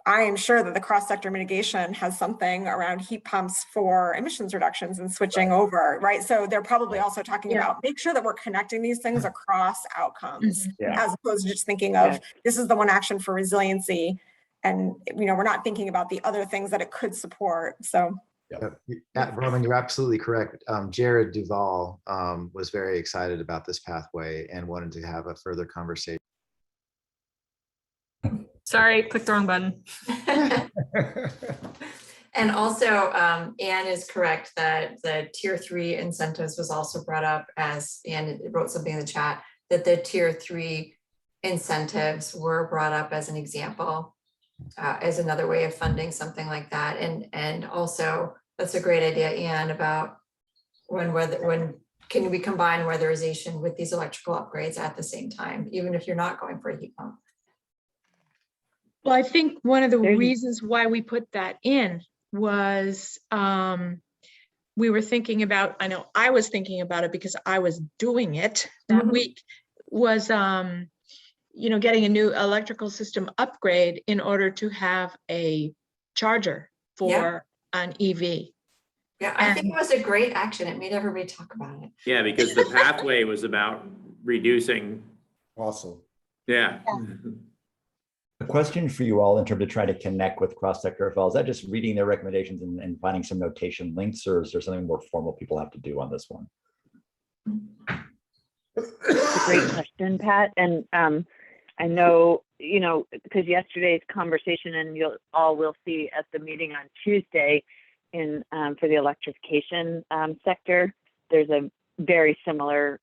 S9: I am sure that the cross-sector mitigation has something around heat pumps for emissions reductions and switching over, right? So they're probably also talking about make sure that we're connecting these things across outcomes, as opposed to just thinking of this is the one action for resiliency. And, we're not thinking about the other things that it could support. So.
S7: Roman, you're absolutely correct. Jared Duvall was very excited about this pathway and wanted to have a further conversation.
S5: Sorry, clicked the wrong button.
S1: And also, Anne is correct that the tier 3 incentives was also brought up, as Anne wrote something in the chat, that the tier 3 incentives were brought up as an example, as another way of funding something like that. And also, that's a great idea, Anne, about when can we combine weatherization with these electrical upgrades at the same time, even if you're not going for a heat pump.
S8: Well, I think one of the reasons why we put that in was, we were thinking about, I know I was thinking about it because I was doing it that week, was, getting a new electrical system upgrade in order to have a charger for an EV.
S1: Yeah, I think it was a great action. It made everybody talk about it.
S13: Yeah, because the pathway was about reducing.
S10: Awesome.
S13: Yeah.
S12: A question for you all in terms of trying to connect with cross-sector FL, is that just reading their recommendations and finding some notation links, or is there something more formal people have to do on this one?
S2: It's a great question, Pat. And I know, because yesterday's conversation, and we'll see at the meeting on Tuesday for the electrification sector, there's a very similar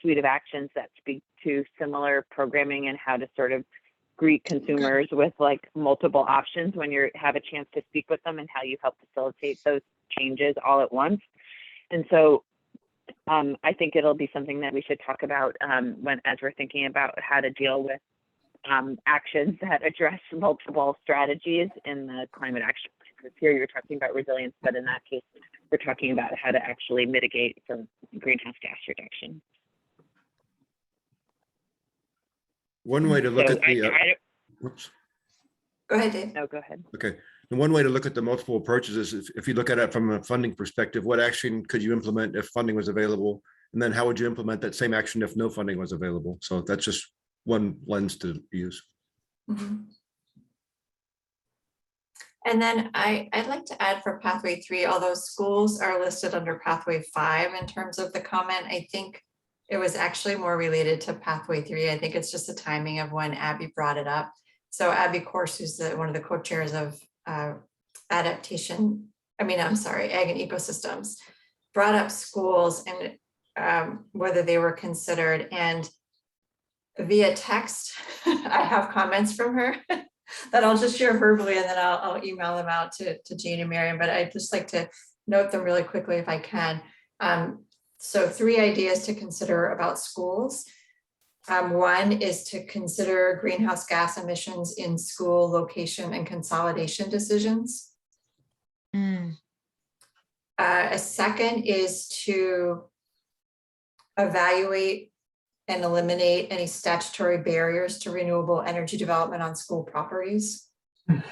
S2: suite of actions that speak to similar programming and how to sort of greet consumers with like multiple options when you have a chance to speak with them, and how you help facilitate those changes all at once. And so I think it'll be something that we should talk about as we're thinking about how to deal with actions that address multiple strategies in the climate action. Because here you're talking about resilience, but in that case, we're talking about how to actually mitigate for greenhouse gas reduction.
S14: One way to look at the, whoops.
S1: Go ahead, Dave.
S2: No, go ahead.
S14: Okay. And one way to look at the multiple approaches is if you look at it from a funding perspective, what action could you implement if funding was available? And then how would you implement that same action if no funding was available? So that's just one lens to use.
S1: And then I'd like to add for pathway 3, although schools are listed under pathway 5 in terms of the comment, I think it was actually more related to pathway 3. I think it's just the timing of when Abby brought it up. So Abby Course, who's one of the co-chairs of Ag and Ecosystems, brought up schools and whether they were considered. And via text, I have comments from her that I'll just share verbally, and then I'll email them out to Jane and Miriam, but I'd just like to note them really quickly if I can. So 3 ideas to consider about schools. One is to consider greenhouse gas emissions in school location and consolidation decisions. A second is to evaluate and eliminate any statutory barriers to renewable energy development on school properties. And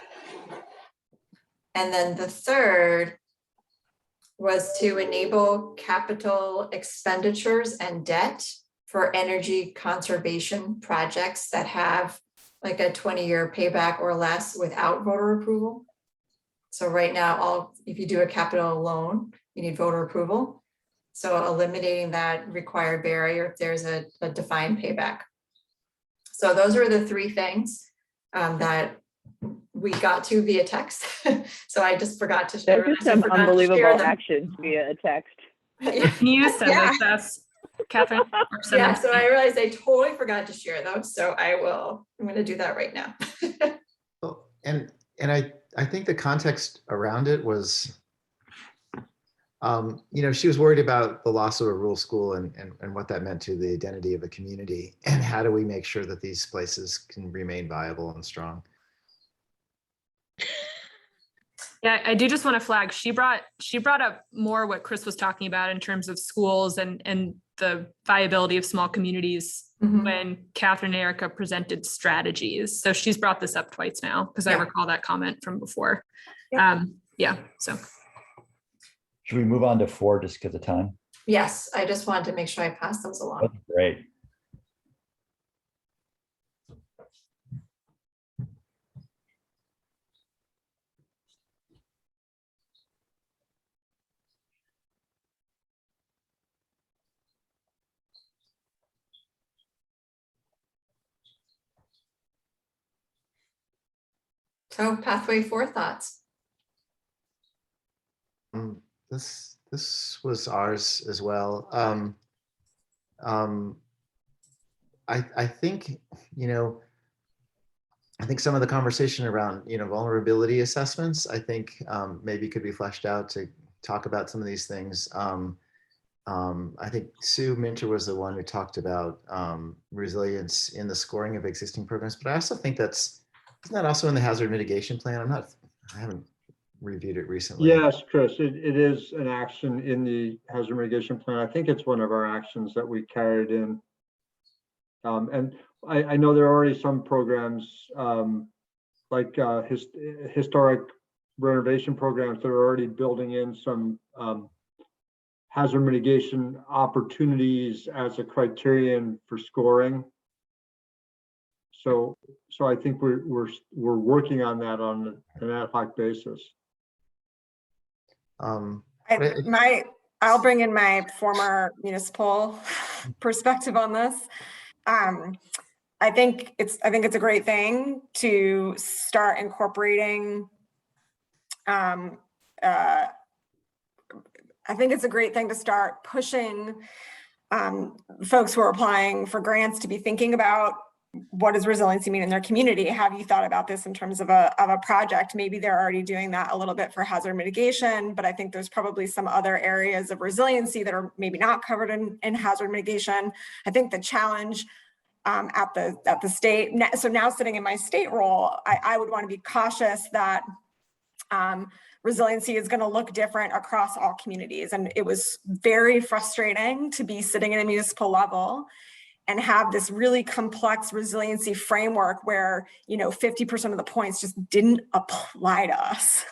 S1: then the third was to enable capital expenditures and debt for energy conservation projects that have like a 20-year payback or less without voter approval. So right now, if you do a capital loan, you need voter approval. So eliminating that required barrier if there's a defined payback. So those are the 3 things that we got to via text. So I just forgot to share.
S2: There's some unbelievable actions via text.
S5: Can you send those to us, Catherine?
S1: Yeah, so I realized I totally forgot to share those. So I'm going to do that right now.
S7: Well, and I think the context around it was, she was worried about the loss of a rural school and what that meant to the identity of a community, and how do we make sure that these places can remain viable and strong.
S5: Yeah, I do just want to flag, she brought up more what Chris was talking about in terms of schools and the viability of small communities when Catherine and Erica presented strategies. So she's brought this up twice now because I recall that comment from before. So.
S12: Should we move on to 4 just because of time?
S1: Yes, I just wanted to make sure I pass those along.
S12: That's great.
S1: So pathway 4 thoughts.
S7: This was ours as well. I think, I think some of the conversation around, vulnerability assessments, I think maybe could be fleshed out to talk about some of these things. I think Sue Minter was the one who talked about resilience in the scoring of existing programs, but I also think isn't that also in the hazard mitigation plan? I haven't reviewed it recently.
S4: Yes, Chris, it is an action in the hazard mitigation plan. I think it's one of our actions that we carried in. And I know there are already some programs like historic renovation programs that are already building in some hazard mitigation opportunities as a criterion for scoring. So I think we're working on that on an ad hoc basis.
S9: I'll bring in my former municipal perspective on this. I think it's a great thing to start incorporating. I think it's a great thing to start pushing folks who are applying for grants to be thinking about what does resiliency mean in their community. Have you thought about this in terms of a project? Maybe they're already doing that a little bit for hazard mitigation, but I think there's probably some other areas of resiliency that are maybe not covered in hazard mitigation. I think the challenge at the state, so now sitting in my state role, I would want to be cautious that resiliency is going to look different across all communities. And it was very frustrating to be sitting at a municipal level and have this really complex resiliency framework where, 50% of the points just didn't apply to us.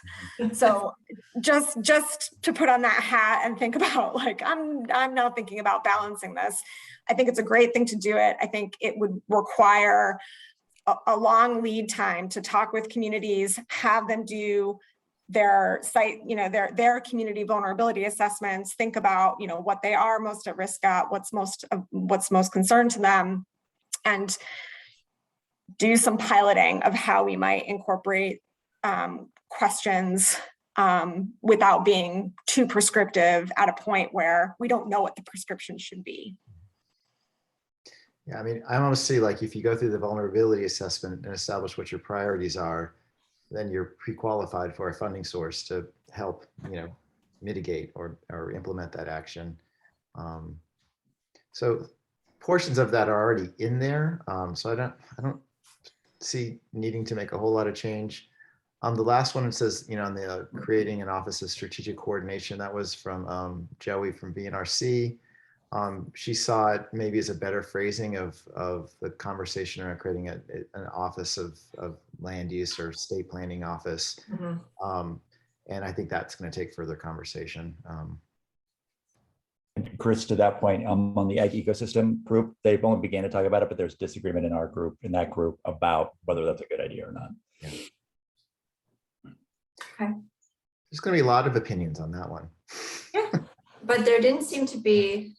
S9: So just to put on that hat and think about, like, I'm now thinking about balancing this. I think it's a great thing to do it. I think it would require a long lead time to talk with communities, have them do their site, their community vulnerability assessments, think about, what they are most at risk at, what's most concerned to them, and do some piloting of how we might incorporate questions without being too prescriptive at a point where we don't know what the prescription should be.
S7: Yeah, I mean, I almost see, like, if you go through the vulnerability assessment and establish what your priorities are, then you're pre-qualified for a funding source to help, mitigate or implement that action. So portions of that are already in there. So I don't see needing to make a whole lot of change. The last one, it says, on the creating an office of strategic coordination, that was from Joey from VNRC. She saw it maybe as a better phrasing of the conversation around creating an office of land use or state planning office. Mm-hmm. And I think that's going to take further conversation.
S12: Chris, to that point, on the ag ecosystem group, they've only began to talk about it, but there's disagreement in that group about whether that's a good idea or not.
S7: Yeah.
S1: Okay.
S7: There's going to be a lot of opinions on that one.
S1: Yeah, but there didn't seem to be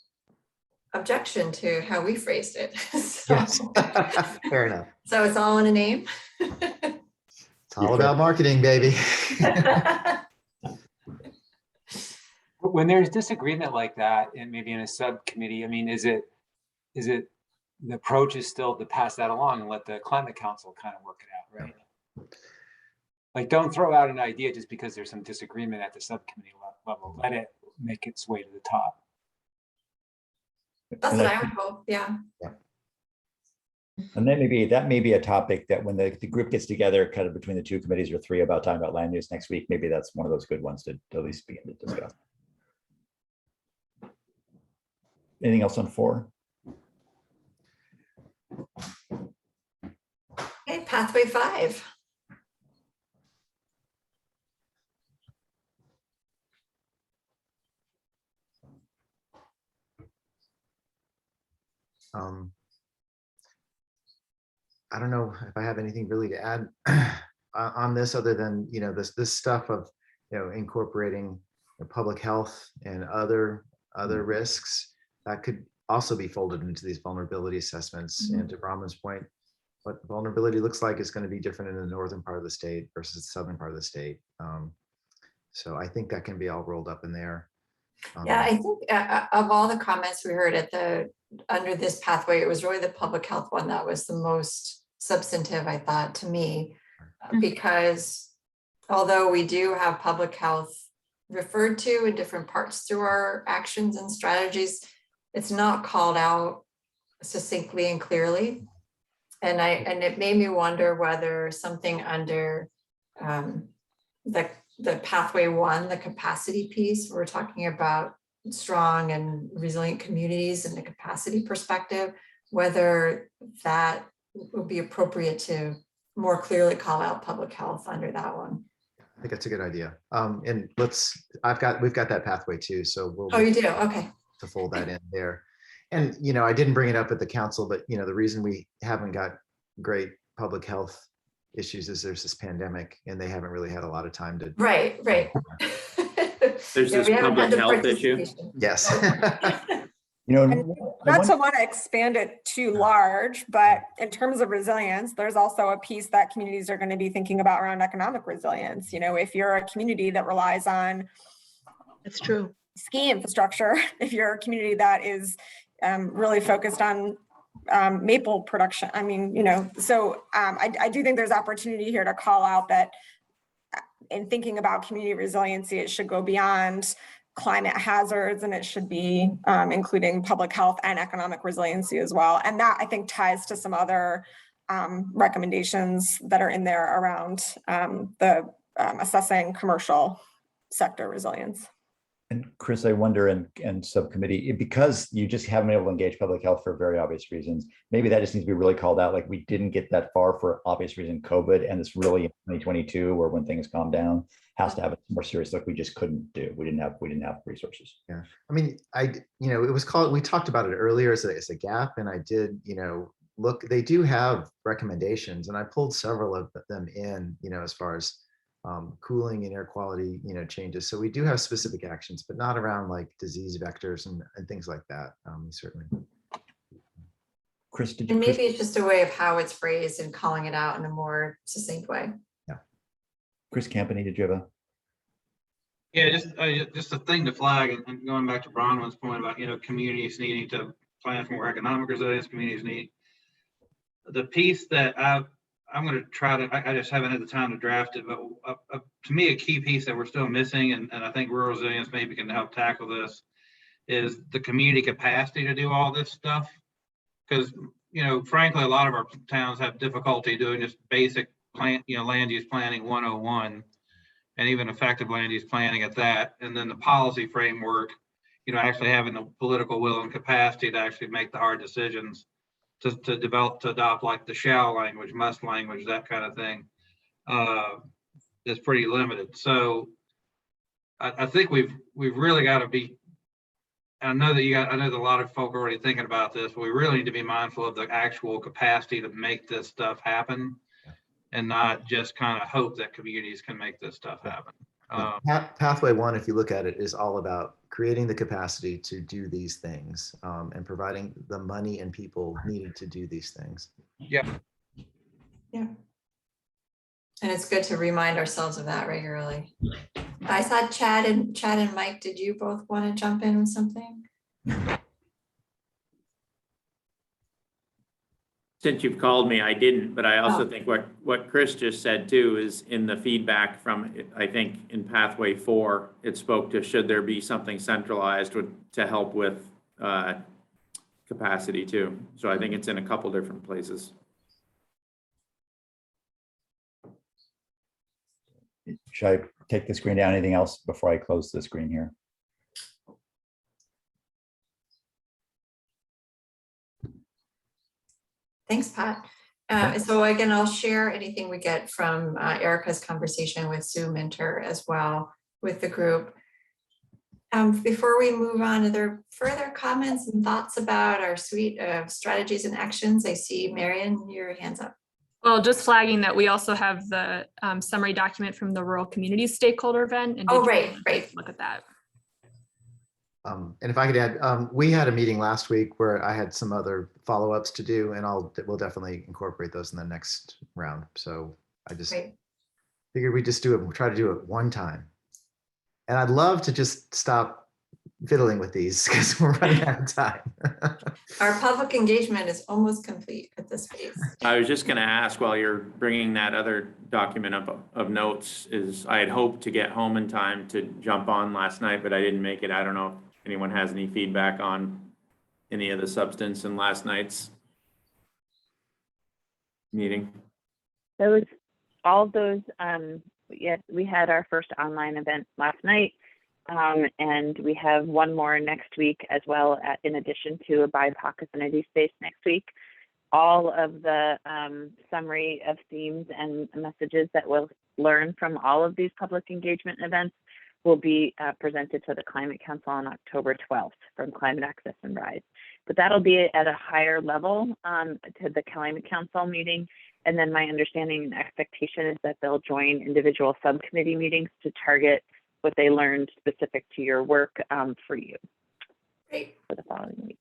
S1: objection to how we phrased it. So,
S7: yes. Fair enough.
S1: So it's all in a name.
S7: It's all about marketing, baby.
S6: When there's disagreement like that, and maybe in a subcommittee, I mean, is it the approach is still to pass that along and let the climate council kind of work it out, right? Like, don't throw out an idea just because there's some disagreement at the subcommittee level. Let it make its way to the top.
S1: That's what I would hope. Yeah.
S12: And that may be a topic that when the group gets together, kind of between the two committees or three, about talking about land use next week, maybe that's one of those good ones to at least begin to discuss. Anything else on 4?
S1: Okay, pathway 5.
S7: I don't know if I have anything really to add on this other than, this stuff of, incorporating public health and other risks that could also be folded into these vulnerability assessments. Mm-hmm. And to Brahman's point, what vulnerability looks like is going to be different in the northern part of the state versus the southern part of the state. So I think that can be all rolled up in there.
S1: Yeah, I think of all the comments we heard under this pathway, it was really the public health one that was the most substantive, I thought, to me, because although we do have public health referred to in different parts through our actions and strategies, it's not called out succinctly and clearly. And it made me wonder whether something under the the pathway one, the capacity piece, we're talking about strong and resilient communities and the capacity perspective, whether that would be appropriate to more clearly call out public health under that one.
S7: I think that's a good idea. And we've got that pathway too. So we'll.
S1: Oh, you do? Okay.
S7: To fold that in there. And, I didn't bring it up at the council, but, the reason we haven't got great public health issues is there's this pandemic and they haven't really had a lot of time to.
S1: Right.
S13: There's
S1: Yeah,
S13: this
S1: we haven't had
S13: public
S1: the
S13: health issue.
S1: participation.
S7: Yes.
S9: And not to want to expand it too large, but in terms of resilience, there's also a piece that communities are going to be thinking about around economic resilience. If you're a community that relies on
S8: It's true.
S9: ski infrastructure, if you're a community that is really focused on maple production, so I do think there's opportunity here to call out that in thinking about community resiliency, it should go beyond climate hazards and it should be including public health and economic resiliency as well. And that I think ties to some other recommendations that are in there around the assessing commercial sector resilience.
S12: And Chris, I wonder, and subcommittee, because you just haven't been able to engage public health for very obvious reasons, maybe that just needs to be really called out. Like we didn't get that far for obvious reason, COVID, and it's really in 2022 or when things calm down, has to have a more serious look. We just couldn't do. We didn't have resources.
S7: Yeah. I mean, it was called, we talked about it earlier as a gap, and I did, look, they do have recommendations, and I pulled several of them in, as far as cooling and air quality, changes. So we do have specific actions, but not around like disease vectors and things like that. Certainly.
S12: Chris,
S1: and maybe it's just a way of how it's phrased and calling it out in a more succinct way.
S12: Yeah. Chris Campany, did you have a?
S11: Yeah, just a thing to flag, and going back to Bronwyn's point about, communities needing to plan for more economic resilience, communities need. The piece that I'm going to try to, I just haven't had the time to draft it, but to me, a key piece that we're still missing, and I think rural resilience maybe can help tackle this, is the community capacity to do all this stuff. Because, frankly, a lot of our towns have difficulty doing just basic land use planning 101, and even effective land use planning at that. And then the policy framework, actually having the political will and capacity to actually make the hard decisions. To adopt like the shall language, must language, that kind of thing, is pretty limited. So I think we've really got to be. I know that a lot of folk are already thinking about this, but we really need to be mindful of the actual capacity to make this stuff happen, and not just kind of hope that communities can make this stuff happen.
S7: Pathway one, if you look at it, is all about creating the capacity to do these things and providing the money and people needed to do these things.
S11: Yeah.
S1: And it's good to remind ourselves of that regularly. I saw Chad and Mike. Did you both want to jump in with something?
S13: Since you've called me, I didn't, but I also think what Chris just said too is in the feedback from, I think in pathway 4, it spoke to should there be something centralized to help with capacity too. So I think it's in a couple different places.
S12: Should I take the screen down? Anything else before I close the screen here?
S1: Thanks, Pat. So again, I'll share anything we get from Erica's conversation with Sue Minter as well with the group. Before we move on, are there further comments and thoughts about our suite of strategies and actions? I see Marion, your hand's up.
S5: Well, just flagging that we also have the summary document from the rural community stakeholder event. And
S1: right.
S5: Look at that.
S7: And if I could add, we had a meeting last week where I had some other follow-ups to do, and we'll definitely incorporate those in the next round. So I just figured we just try to do it one time. And I'd love to just stop fiddling with these because we're running out of time.
S1: Our public engagement is almost complete at this phase.
S13: I was just going to ask while you're bringing that other document up of notes, is I had hoped to get home in time to jump on last night, but I didn't make it. I don't know if anyone has any feedback on any of the substance in last night's meeting.
S2: All those yes, we had our first online event last night, and we have one more next week as well, in addition to a BIPOC affinity space next week. All of the summary of themes and messages that we'll learn from all of these public engagement events will be presented to the Climate Council on October 12th from Climate Access and Rise. But that'll be at a higher level to the Climate Council meeting. And then my understanding and expectation is that they'll join individual subcommittee meetings to target what they learned specific to your work for you.
S1: Great.
S2: For the following week.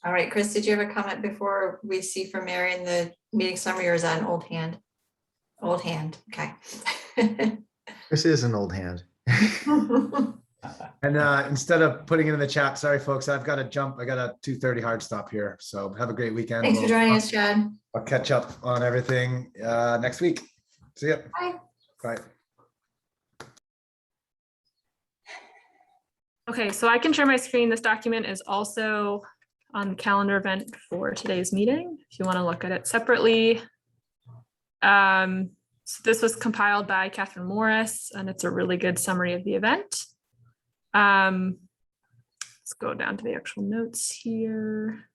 S1: All right, Chris, did you have a comment before we see from Mary in the meeting summary, or is that an old hand? Old hand, okay.
S7: This is an old hand.
S10: And instead of putting it in the chat, sorry, folks, I've got to jump. I got a 2:30 hard stop here. So have a great weekend.
S1: Thanks for joining us, Chad.
S10: I'll catch up on everything next week. See ya.
S1: Bye.
S10: Bye.
S5: Okay, so I can share my screen. This document is also on the calendar event for today's meeting, if you want to look at it separately. So this was compiled by Kaia Morris, and it's a really good summary of the event. Let's go down to the actual notes here.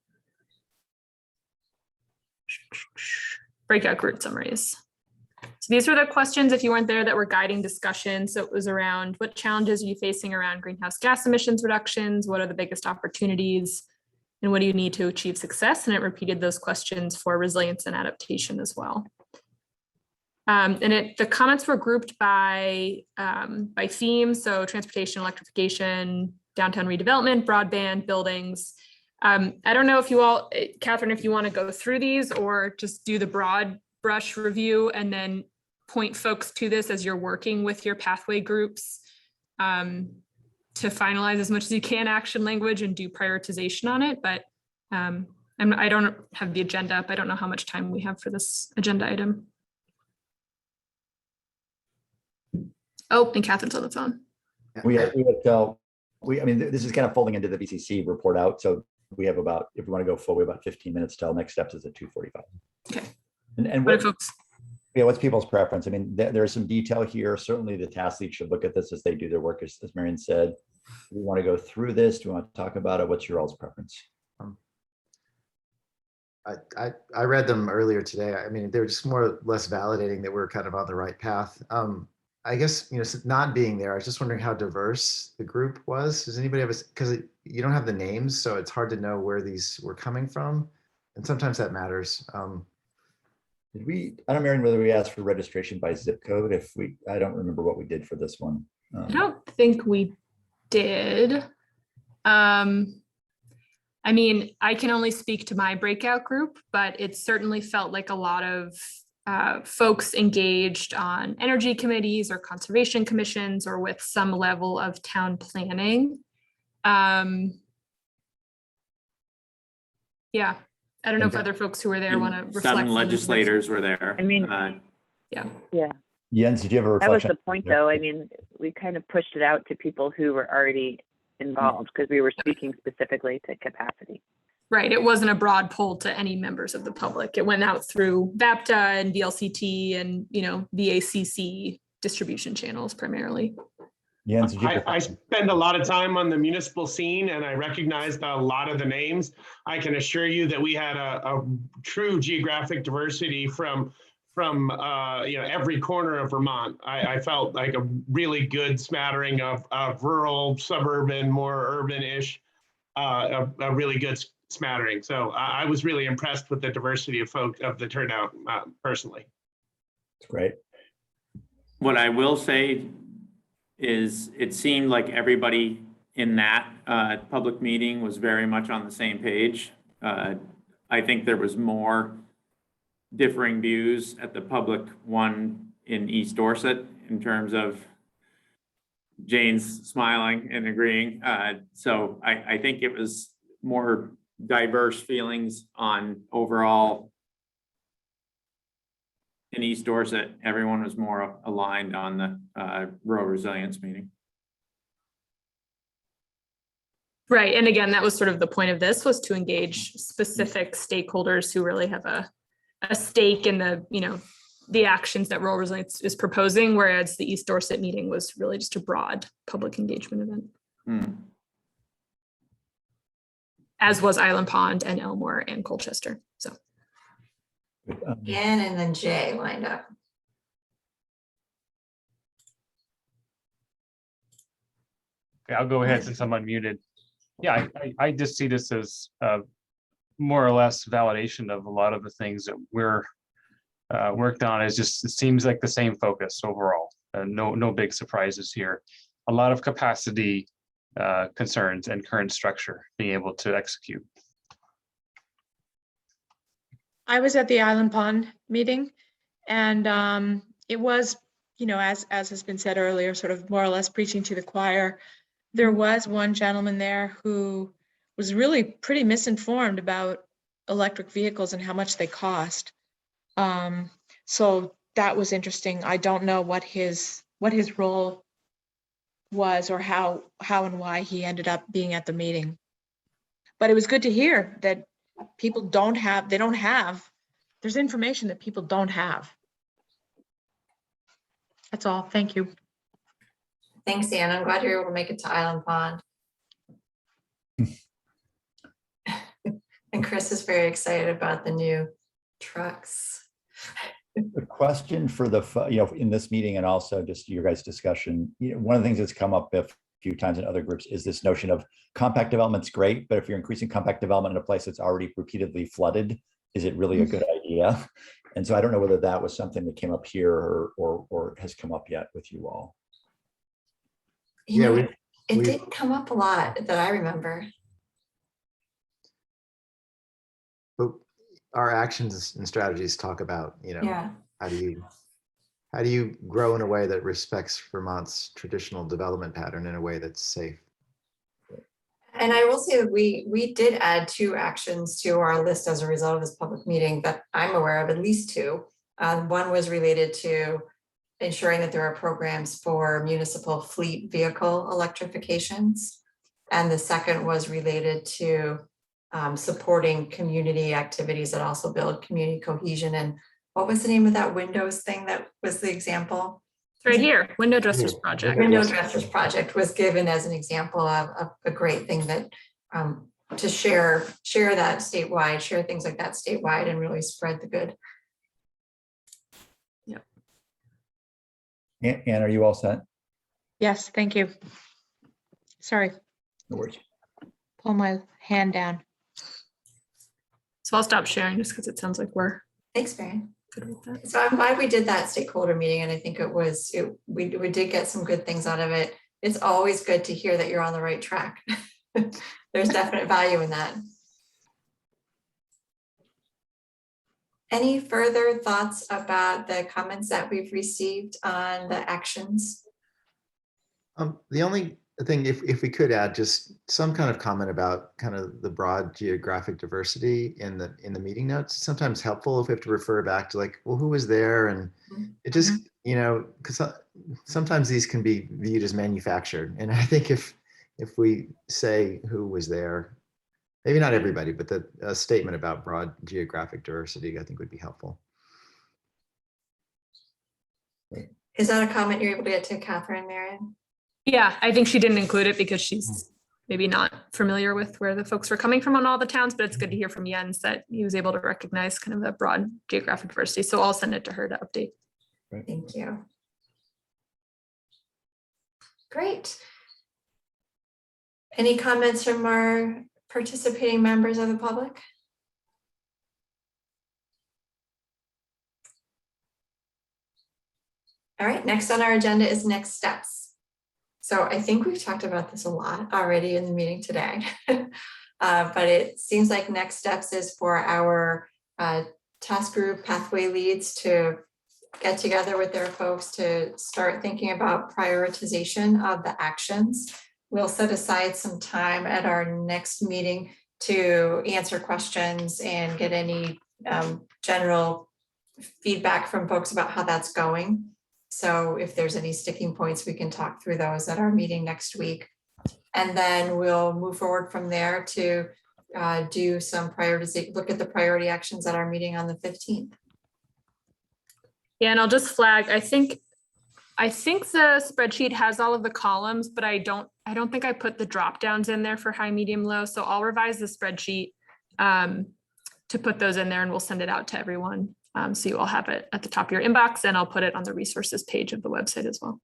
S5: Breakout group summaries. So these were the questions, if you weren't there, that were guiding discussion. So it was around what challenges are you facing around greenhouse gas emissions reductions? What are the biggest opportunities? And what do you need to achieve success? And it repeated those questions for resilience and adaptation as well. The comments were grouped by theme, so transportation, electrification, downtown redevelopment, broadband, buildings. I don't know if you all, Catherine, if you want to go through these or just do the broad brush review and then point folks to this as you're working with your pathway groups to finalize as much as you can action language and do prioritization on it. But I don't have the agenda up. I don't know how much time we have for this agenda item. Oh, and Catherine's on the phone.
S12: I mean, this is kind of folding into the VCC report out. So we have about, if we want to go full, we have about 15 minutes till next steps is at 2:45.
S5: Okay.
S12: And what folks? Yeah, what's people's preference? I mean, there's some detail here. Certainly the task lead should look at this as they do their work, as Marion said. Do we want to go through this? Do we want to talk about it? What's your all's preference?
S7: I read them earlier today. I mean, they were just more or less validating that we're kind of on the right path. I guess, not being there, I was just wondering how diverse the group was. Does anybody have because you don't have the names, so it's hard to know where these were coming from. And sometimes that matters.
S12: Did we, I don't know, whether we asked for registration by zip code. I don't remember what we did for this one.
S5: I don't think we did. I mean, I can only speak to my breakout group, but it certainly felt like a lot of folks engaged on energy committees or conservation commissions or with some level of town planning. Yeah, I don't know if other folks who were there want to reflect.
S13: Some legislators were there.
S2: I mean,
S5: yeah.
S12: Jens, did you have a reflection?
S2: That was the point, though. I mean, we kind of pushed it out to people who were already involved because we were speaking specifically to capacity.
S5: Right. It wasn't a broad poll to any members of the public. It went out through VAPTA and VLCT and, VACC distribution channels primarily.
S12: Jens,
S15: I spend a lot of time on the municipal scene and I recognized a lot of the names. I can assure you that we had a true geographic diversity from every corner of Vermont. I felt like a really good smattering of rural, suburban, more urban-ish, a really good smattering. So I was really impressed with the diversity of the turnout personally.
S12: That's great.
S13: What I will say is it seemed like everybody in that public meeting was very much on the same page. I think there was more differing views at the public one in East Dorset in terms of Jane's smiling and agreeing. So I think it was more diverse feelings on overall in East Dorset. Everyone was more aligned on the rural resilience meeting.
S5: Right. And again, that was sort of the point of this, was to engage specific stakeholders who really have a stake in the, the actions that Rural Resilience is proposing, whereas the East Dorset meeting was really just a broad public engagement event. As was Island Pond and Elmore and Colchester. So
S1: Ann and then Jay lined up.
S16: Okay, I'll go ahead since I'm unmuted. Yeah, I just see this as more or less validation of a lot of the things that we're worked on. It seems like the same focus overall. No big surprises here. A lot of capacity concerns and current structure being able to execute.
S8: I was at the Island Pond meeting, and it was, as has been said earlier, sort of more or less preaching to the choir. There was one gentleman there who was really pretty misinformed about electric vehicles and how much they cost. So that was interesting. I don't know what his role was or how and why he ended up being at the meeting. But it was good to hear that people there's information that people don't have. That's all. Thank you.
S1: Thanks, Ann. I'm glad you're able to make it to Island Pond. And Chris is very excited about the new trucks.
S12: The question for the, in this meeting and also just your guys' discussion, one of the things that's come up a few times in other groups is this notion of compact development's great, but if you're increasing compact development in a place that's already repeatedly flooded, is it really a good idea? And so I don't know whether that was something that came up here or has come up yet with you all.
S1: It did come up a lot that I remember.
S7: But our actions and strategies talk about, how do you grow in a way that respects Vermont's traditional development pattern in a way that's safe?
S1: And I will say that we did add 2 actions to our list as a result of this public meeting that I'm aware of, at least 2. One was related to ensuring that there are programs for municipal fleet vehicle electrifications. And the second was related to supporting community activities that also build community cohesion. And what was the name of that Windows thing that was the example?
S5: It's right here, Window Dressers Project.
S1: Window Dressers Project was given as an example of a great thing that to share that statewide, share things like that statewide and really spread the good.
S12: Ann, are you all set?
S8: Yes, thank you. Sorry.
S12: No worries.
S8: Pull my hand down.
S5: So I'll stop sharing just because it sounds like we're
S1: Thanks, Marion.
S5: good with that.
S1: So I'm glad we did that stakeholder meeting, and I think we did get some good things out of it. It's always good to hear that you're on the right track. There's definite value in that. Any further thoughts about the comments that we've received on the actions?
S7: The only thing, if we could add just some kind of comment about kind of the broad geographic diversity in the meeting notes, it's sometimes helpful if we have to refer back to like, well, who was there? And it just, because sometimes these can be viewed as manufactured. And I think if we say who was there, maybe not everybody, but a statement about broad geographic diversity, I think would be helpful.
S1: Is that a comment you're able to get to Catherine, Marion?
S5: Yeah, I think she didn't include it because she's maybe not familiar with where the folks were coming from on all the towns, but it's good to hear from Jens that he was able to recognize kind of the broad geographic diversity. So I'll send it to her to update.
S1: Thank you. Great. Any comments from our participating members of the public? All right, next on our agenda is next steps. So I think we've talked about this a lot already in the meeting today, but it seems like next steps is for our task group pathway leads to get together with their folks to start thinking about prioritization of the actions. We'll set aside some time at our next meeting to answer questions and get any general feedback from folks about how that's going. So if there's any sticking points, we can talk through those at our meeting next week. And then we'll move forward from there to do some prioritization, look at the priority actions at our meeting on the 15th.
S5: Yeah, and I'll just flag, I think the spreadsheet has all of the columns, but I don't think I put the drop downs in there for high, medium, low. So I'll revise the spreadsheet to put those in there, and we'll send it out to everyone. So you all have it at the top of your inbox, and I'll put it on the resources page of the website as well.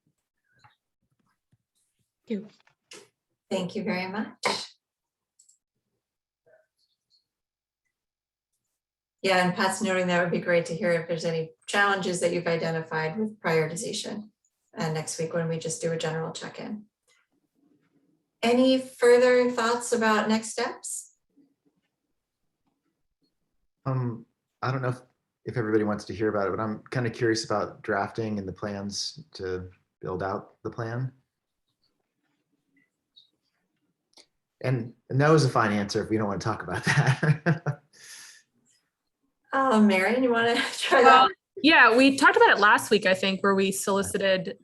S8: Thank you.
S1: Thank you very much. Yeah, and Pat's noting that would be great to hear if there's any challenges that you've identified with prioritization next week when we just do a general check-in. Any further thoughts about next steps?
S7: I don't know if everybody wants to hear about it, but I'm kind of curious about drafting and the plans to build out the plan. And no is a fine answer if we don't want to talk about that.
S1: Marion, you want to try that?
S5: Yeah, we talked about it last week, I think, where we solicited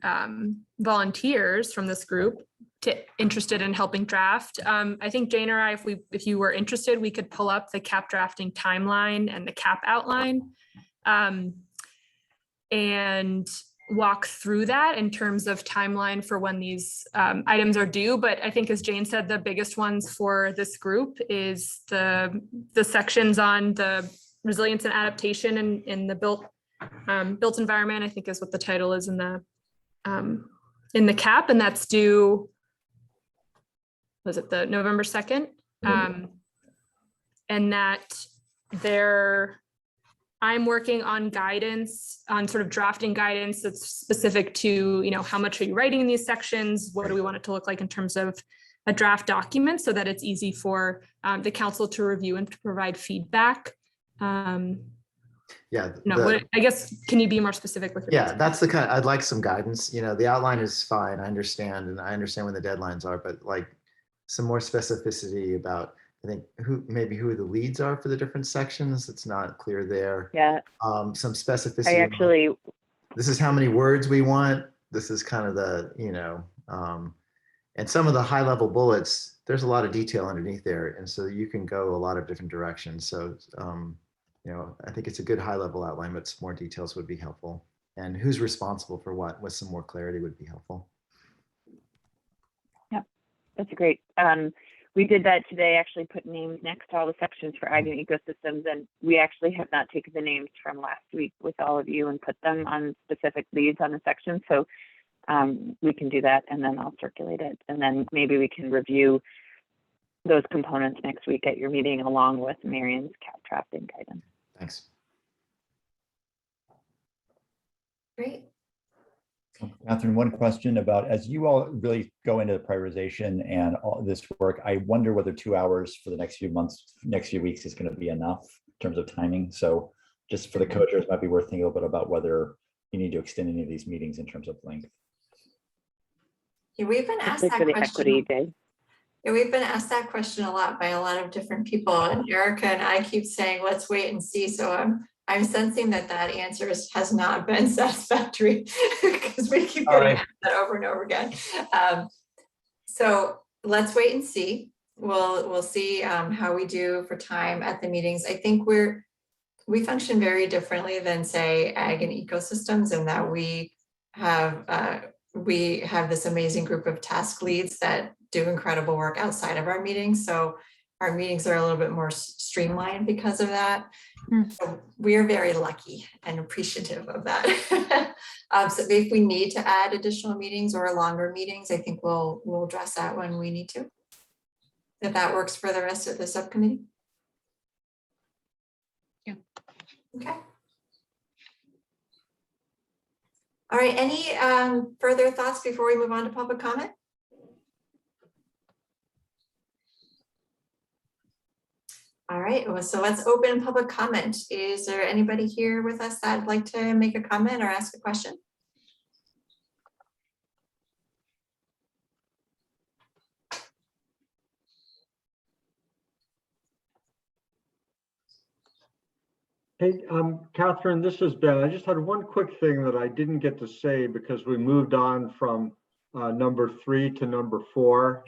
S5: volunteers from this group interested in helping draft. I think Jane or I, if you were interested, we could pull up the CAP drafting timeline and the CAP outline and walk through that in terms of timeline for when these items are due. But I think, as Jane said, the biggest ones for this group is the sections on the resilience and adaptation in the built environment, I think is what the title is in the CAP, and that's due, was it the November 2nd? And that I'm working on guidance, on sort of drafting guidance that's specific to, how much are you writing in these sections? What do we want it to look like in terms of a draft document, so that it's easy for the council to review and to provide feedback.
S7: Yeah.
S5: I guess, can you be more specific with your?
S7: Yeah, that's the kind, I'd like some guidance. The outline is fine. I understand. And I understand when the deadlines are, but like some more specificity about, I think, who the leads are for the different sections. It's not clear there.
S2: Yeah.
S7: Some specificity. This is how many words we want. This is kind of the, and some of the high level bullets, there's a lot of detail underneath there. And so you can go a lot of different directions. So, I think it's a good high level outline, but some more details would be helpful. And who's responsible for what, with some more clarity would be helpful.
S2: Yeah, that's great. We did that today, actually put names next to all the sections for ag and ecosystems. And we actually have not taken the names from last week with all of you and put them on specific leads on the section. So we can do that, and then I'll circulate it. And then maybe we can review those components next week at your meeting, along with Marion's CAP drafting guidance.
S7: Thanks.
S1: Great.
S12: Catherine, one question about, as you all really go into the prioritization and all this work, I wonder whether 2 hours for the next few months, next few weeks is going to be enough in terms of timing. So just for the co-chairs, might be worth thinking a little bit about whether you need to extend any of these meetings in terms of length.
S1: Yeah, we've been asked that question. Yeah, we've been asked that question a lot by a lot of different people, and Erica and I keep saying, let's wait and see. So I'm sensing that answer has not been satisfactory because we keep getting asked that over and over again. So let's wait and see. We'll see how we do for time at the meetings. I think we function very differently than, say, ag and ecosystems, in that we have this amazing group of task leads that do incredible work outside of our meetings. So our meetings are a little bit more streamlined because of that. So we are very lucky and appreciative of that. So if we need to add additional meetings or longer meetings, I think we'll address that when we need to. If that works for the rest of the subcommittee.
S8: Yeah.
S1: Okay. All right, any further thoughts before we move on to public comment? All right, well, so let's open public comment. Is there anybody here with us that'd like to make a comment or ask a question?
S4: Hey, Catherine, this is Ben. I just had one quick thing that I didn't get to say because we moved on from number 3 to number 4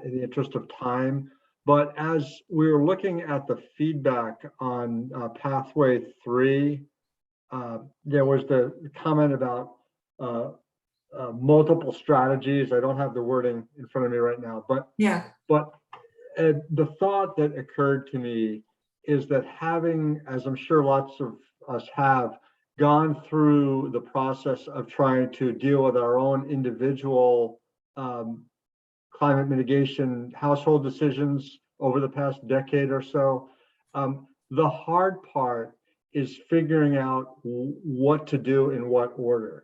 S4: in the interest of time. But as we were looking at the feedback on pathway 3, there was the comment about multiple strategies. I don't have the wording in front of me right now, but the thought that occurred to me is that having, as I'm sure lots of us have, gone through the process of trying to deal with our own individual climate mitigation household decisions over the past decade or so, the hard part is figuring out what to do in what order.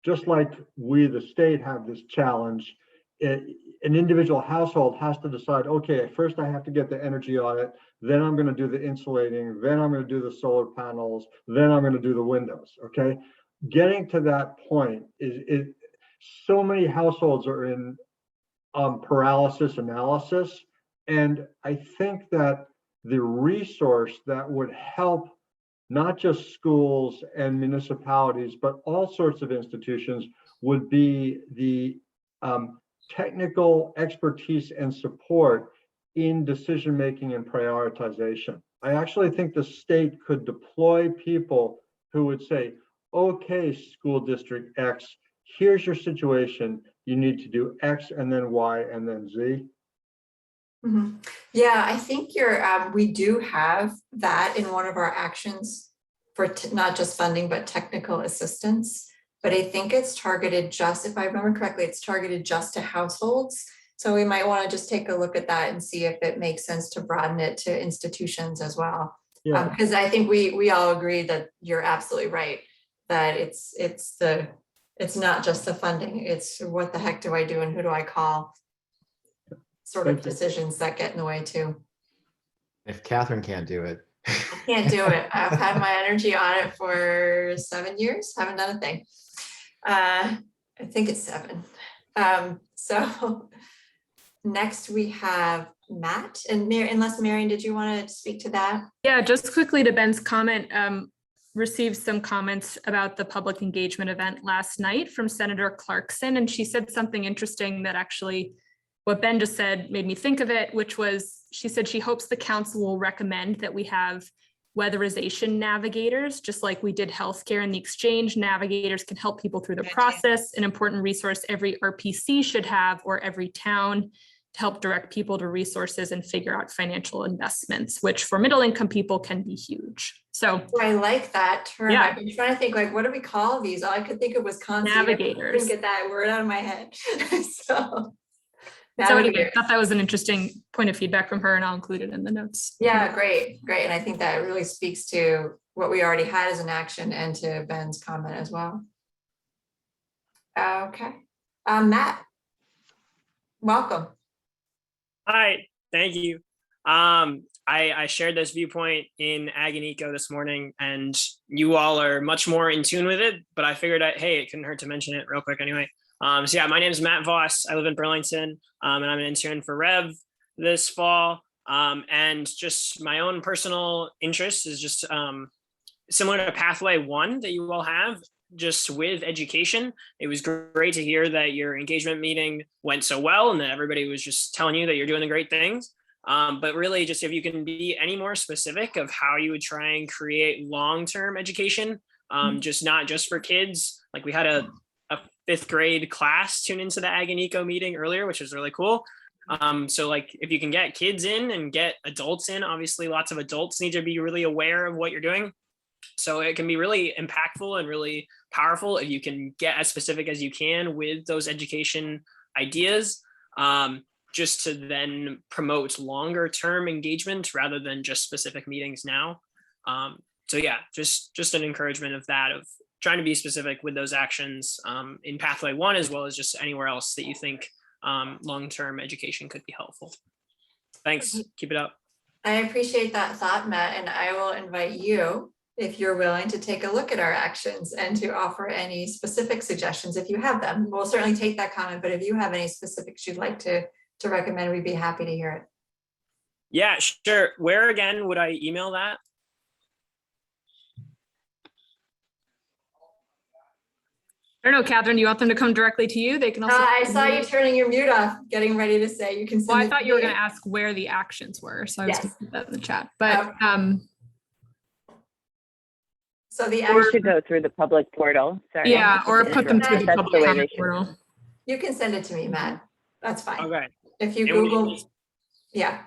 S4: Just like we, the state, have this challenge, an individual household has to decide, okay, first I have to get the energy audit, then I'm going to do the insulating, then I'm going to do the solar panels, then I'm going to do the windows, okay? Getting to that point is so many households are in paralysis analysis. And I think that the resource that would help not just schools and municipalities, but all sorts of institutions would be the technical expertise and support in decision-making and prioritization. I actually think the state could deploy people who would say, okay, school district X, here's your situation. You need to do X and then Y and then Z.
S1: Mm-hmm. Yeah, I think we do have that in one of our actions for not just funding, but technical assistance. But I think it's targeted just, if I remember correctly, it's targeted just to households. So we might want to just take a look at that and see if it makes sense to broaden it to institutions as well. Yeah. Because I think we all agree that you're absolutely right, that it's not just the funding, it's what the heck do I do and who do I call sort of decisions that get in the way too.
S7: If Catherine can't do it.
S1: I can't do it. I've had my energy audit for 7 years, haven't done a thing. I think it's 7. So next we have Matt and unless Marion, did you want to speak to that?
S5: Yeah, just quickly to Ben's comment, received some comments about the public engagement event last night from Senator Clarkson. And she said something interesting that actually what Ben just said made me think of it, which was, she said she hopes the council will recommend that we have weatherization navigators, just like we did healthcare in the exchange. Navigators can help people through the process, an important resource every RPC should have, or every town, to help direct people to resources and figure out financial investments, which for middle income people can be huge. So
S1: I like that term.
S5: Yeah.
S1: I've been trying to think, like, what do we call these? All I could think of was
S5: navigators.
S1: I couldn't get that word out of my head.
S5: So anyway, I thought that was an interesting point of feedback from her, and I'll include it in the notes.
S1: Yeah, great. And I think that really speaks to what we already had as an action and to Ben's comment as well. Okay. Matt, welcome.
S17: Hi, thank you. I shared this viewpoint in Ag and Eco this morning, and you all are much more in tune with it, but I figured, hey, it couldn't hurt to mention it real quick anyway. So yeah, my name is Matt Voss. I live in Burlington, and I'm an intern for Rev this fall. And just my own personal interest is just similar to Pathway 1 that you all have, just with education. It was great to hear that your engagement meeting went so well and that everybody was just telling you that you're doing the great things. But really, just if you can be any more specific of how you would try and create long-term education, just not just for kids. Like we had a 5th grade class tune into the Ag and Eco meeting earlier, which was really cool. So like if you can get kids in and get adults in, obviously lots of adults need to be really aware of what you're doing. So it can be really impactful and really powerful if you can get as specific as you can with those education ideas, just to then promote longer term engagement rather than just specific meetings now. So yeah, just an encouragement of that, of trying to be specific with those actions in Pathway 1, as well as just anywhere else that you think long-term education could be helpful. Thanks, keep it up.
S1: I appreciate that thought, Matt, and I will invite you, if you're willing, to take a look at our actions and to offer any specific suggestions if you have them. We'll certainly take that comment, but if you have any specifics you'd like to recommend, we'd be happy to hear it.
S17: Yeah, sure. Where again would I email that?
S5: I don't know, Catherine, do you want them to come directly to you? They can also.
S1: I saw you turning your mute off, getting ready to say you can send
S5: Well, I
S1: it
S5: thought
S1: to
S5: you were
S1: me.
S5: going to ask where the actions were, so I was
S1: Yes.
S5: going to put that in the chat. But
S1: So the
S2: They
S1: action,
S2: should go through the public portal. Sorry.
S5: yeah, or put them through the
S2: That's the
S5: public
S2: way
S5: comment
S2: they should.
S5: portal.
S1: you can send it to me, Matt. That's fine.
S17: Okay.
S1: If you
S17: And we
S1: Google,
S17: just-
S1: yeah,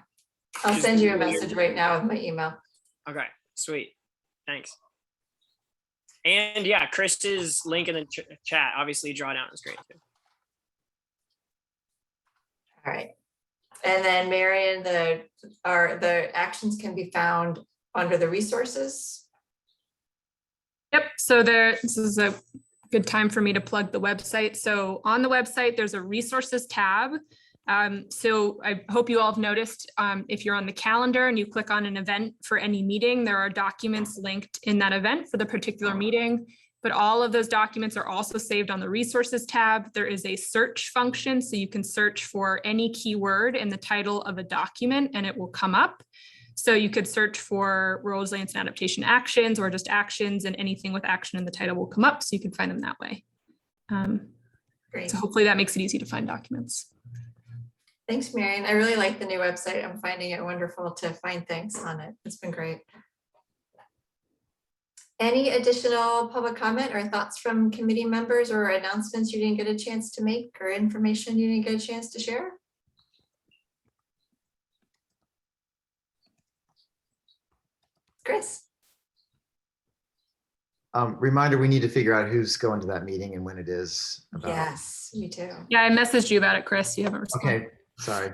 S1: I'll
S17: just
S1: send you a
S17: Google your-
S1: message right now with my email.
S17: Okay, sweet. Thanks. And yeah, Chris's link in the chat, obviously drawdown is great too.
S1: All right. And then Marion, the actions can be found under the resources.
S5: Yep, so this is a good time for me to plug the website. So on the website, there's a resources tab. So I hope you all have noticed, if you're on the calendar and you click on an event for any meeting, there are documents linked in that event for the particular meeting. But all of those documents are also saved on the resources tab. There is a search function, so you can search for any keyword in the title of a document and it will come up. So you could search for rural resilience and adaptation actions or just actions, and anything with action in the title will come up, so you can find them that way.
S1: Great.
S5: So hopefully that makes it easy to find documents.
S1: Thanks, Marion. I really like the new website. I'm finding it wonderful to find things on it. It's been great. Any additional public comment or thoughts from committee members or announcements you didn't get a chance to make or information you didn't get a chance to share? Chris?
S7: Reminder, we need to figure out who's going to that meeting and when it is.
S1: Yes, you do.
S5: Yeah, I messaged you about it, Chris. You haven't responded.
S7: Okay, sorry.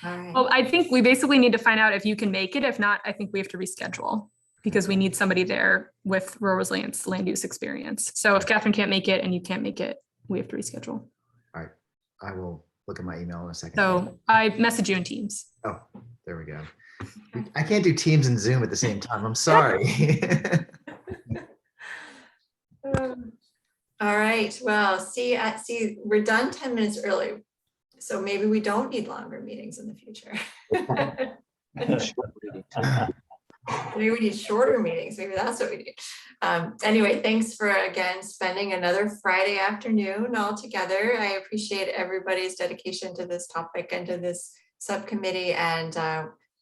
S1: All right.
S5: Well, I think we basically need to find out if you can make it. If not, I think we have to reschedule because we need somebody there with rural resilience land use experience. So if Catherine can't make it and you can't make it, we have to reschedule.
S7: All right, I will look at my email in a second.
S5: So I message you in Teams.
S7: Oh, there we go. I can't do Teams and Zoom at the same time. I'm sorry.
S1: All right, well, see, we're done 10 minutes early. So maybe we don't need longer meetings in the future. Maybe we need shorter meetings. Maybe that's what we need. Anyway, thanks for again spending another Friday afternoon all together. I appreciate everybody's dedication to this topic and to this subcommittee, and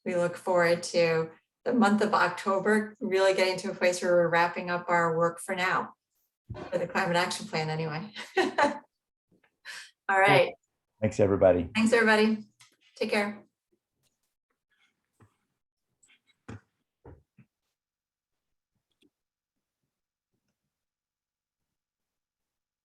S1: we look forward to the month of October really getting to a place where we're wrapping up our work for now, for the climate action plan anyway. All right.
S12: Thanks, everybody.
S1: Thanks, everybody. Take care.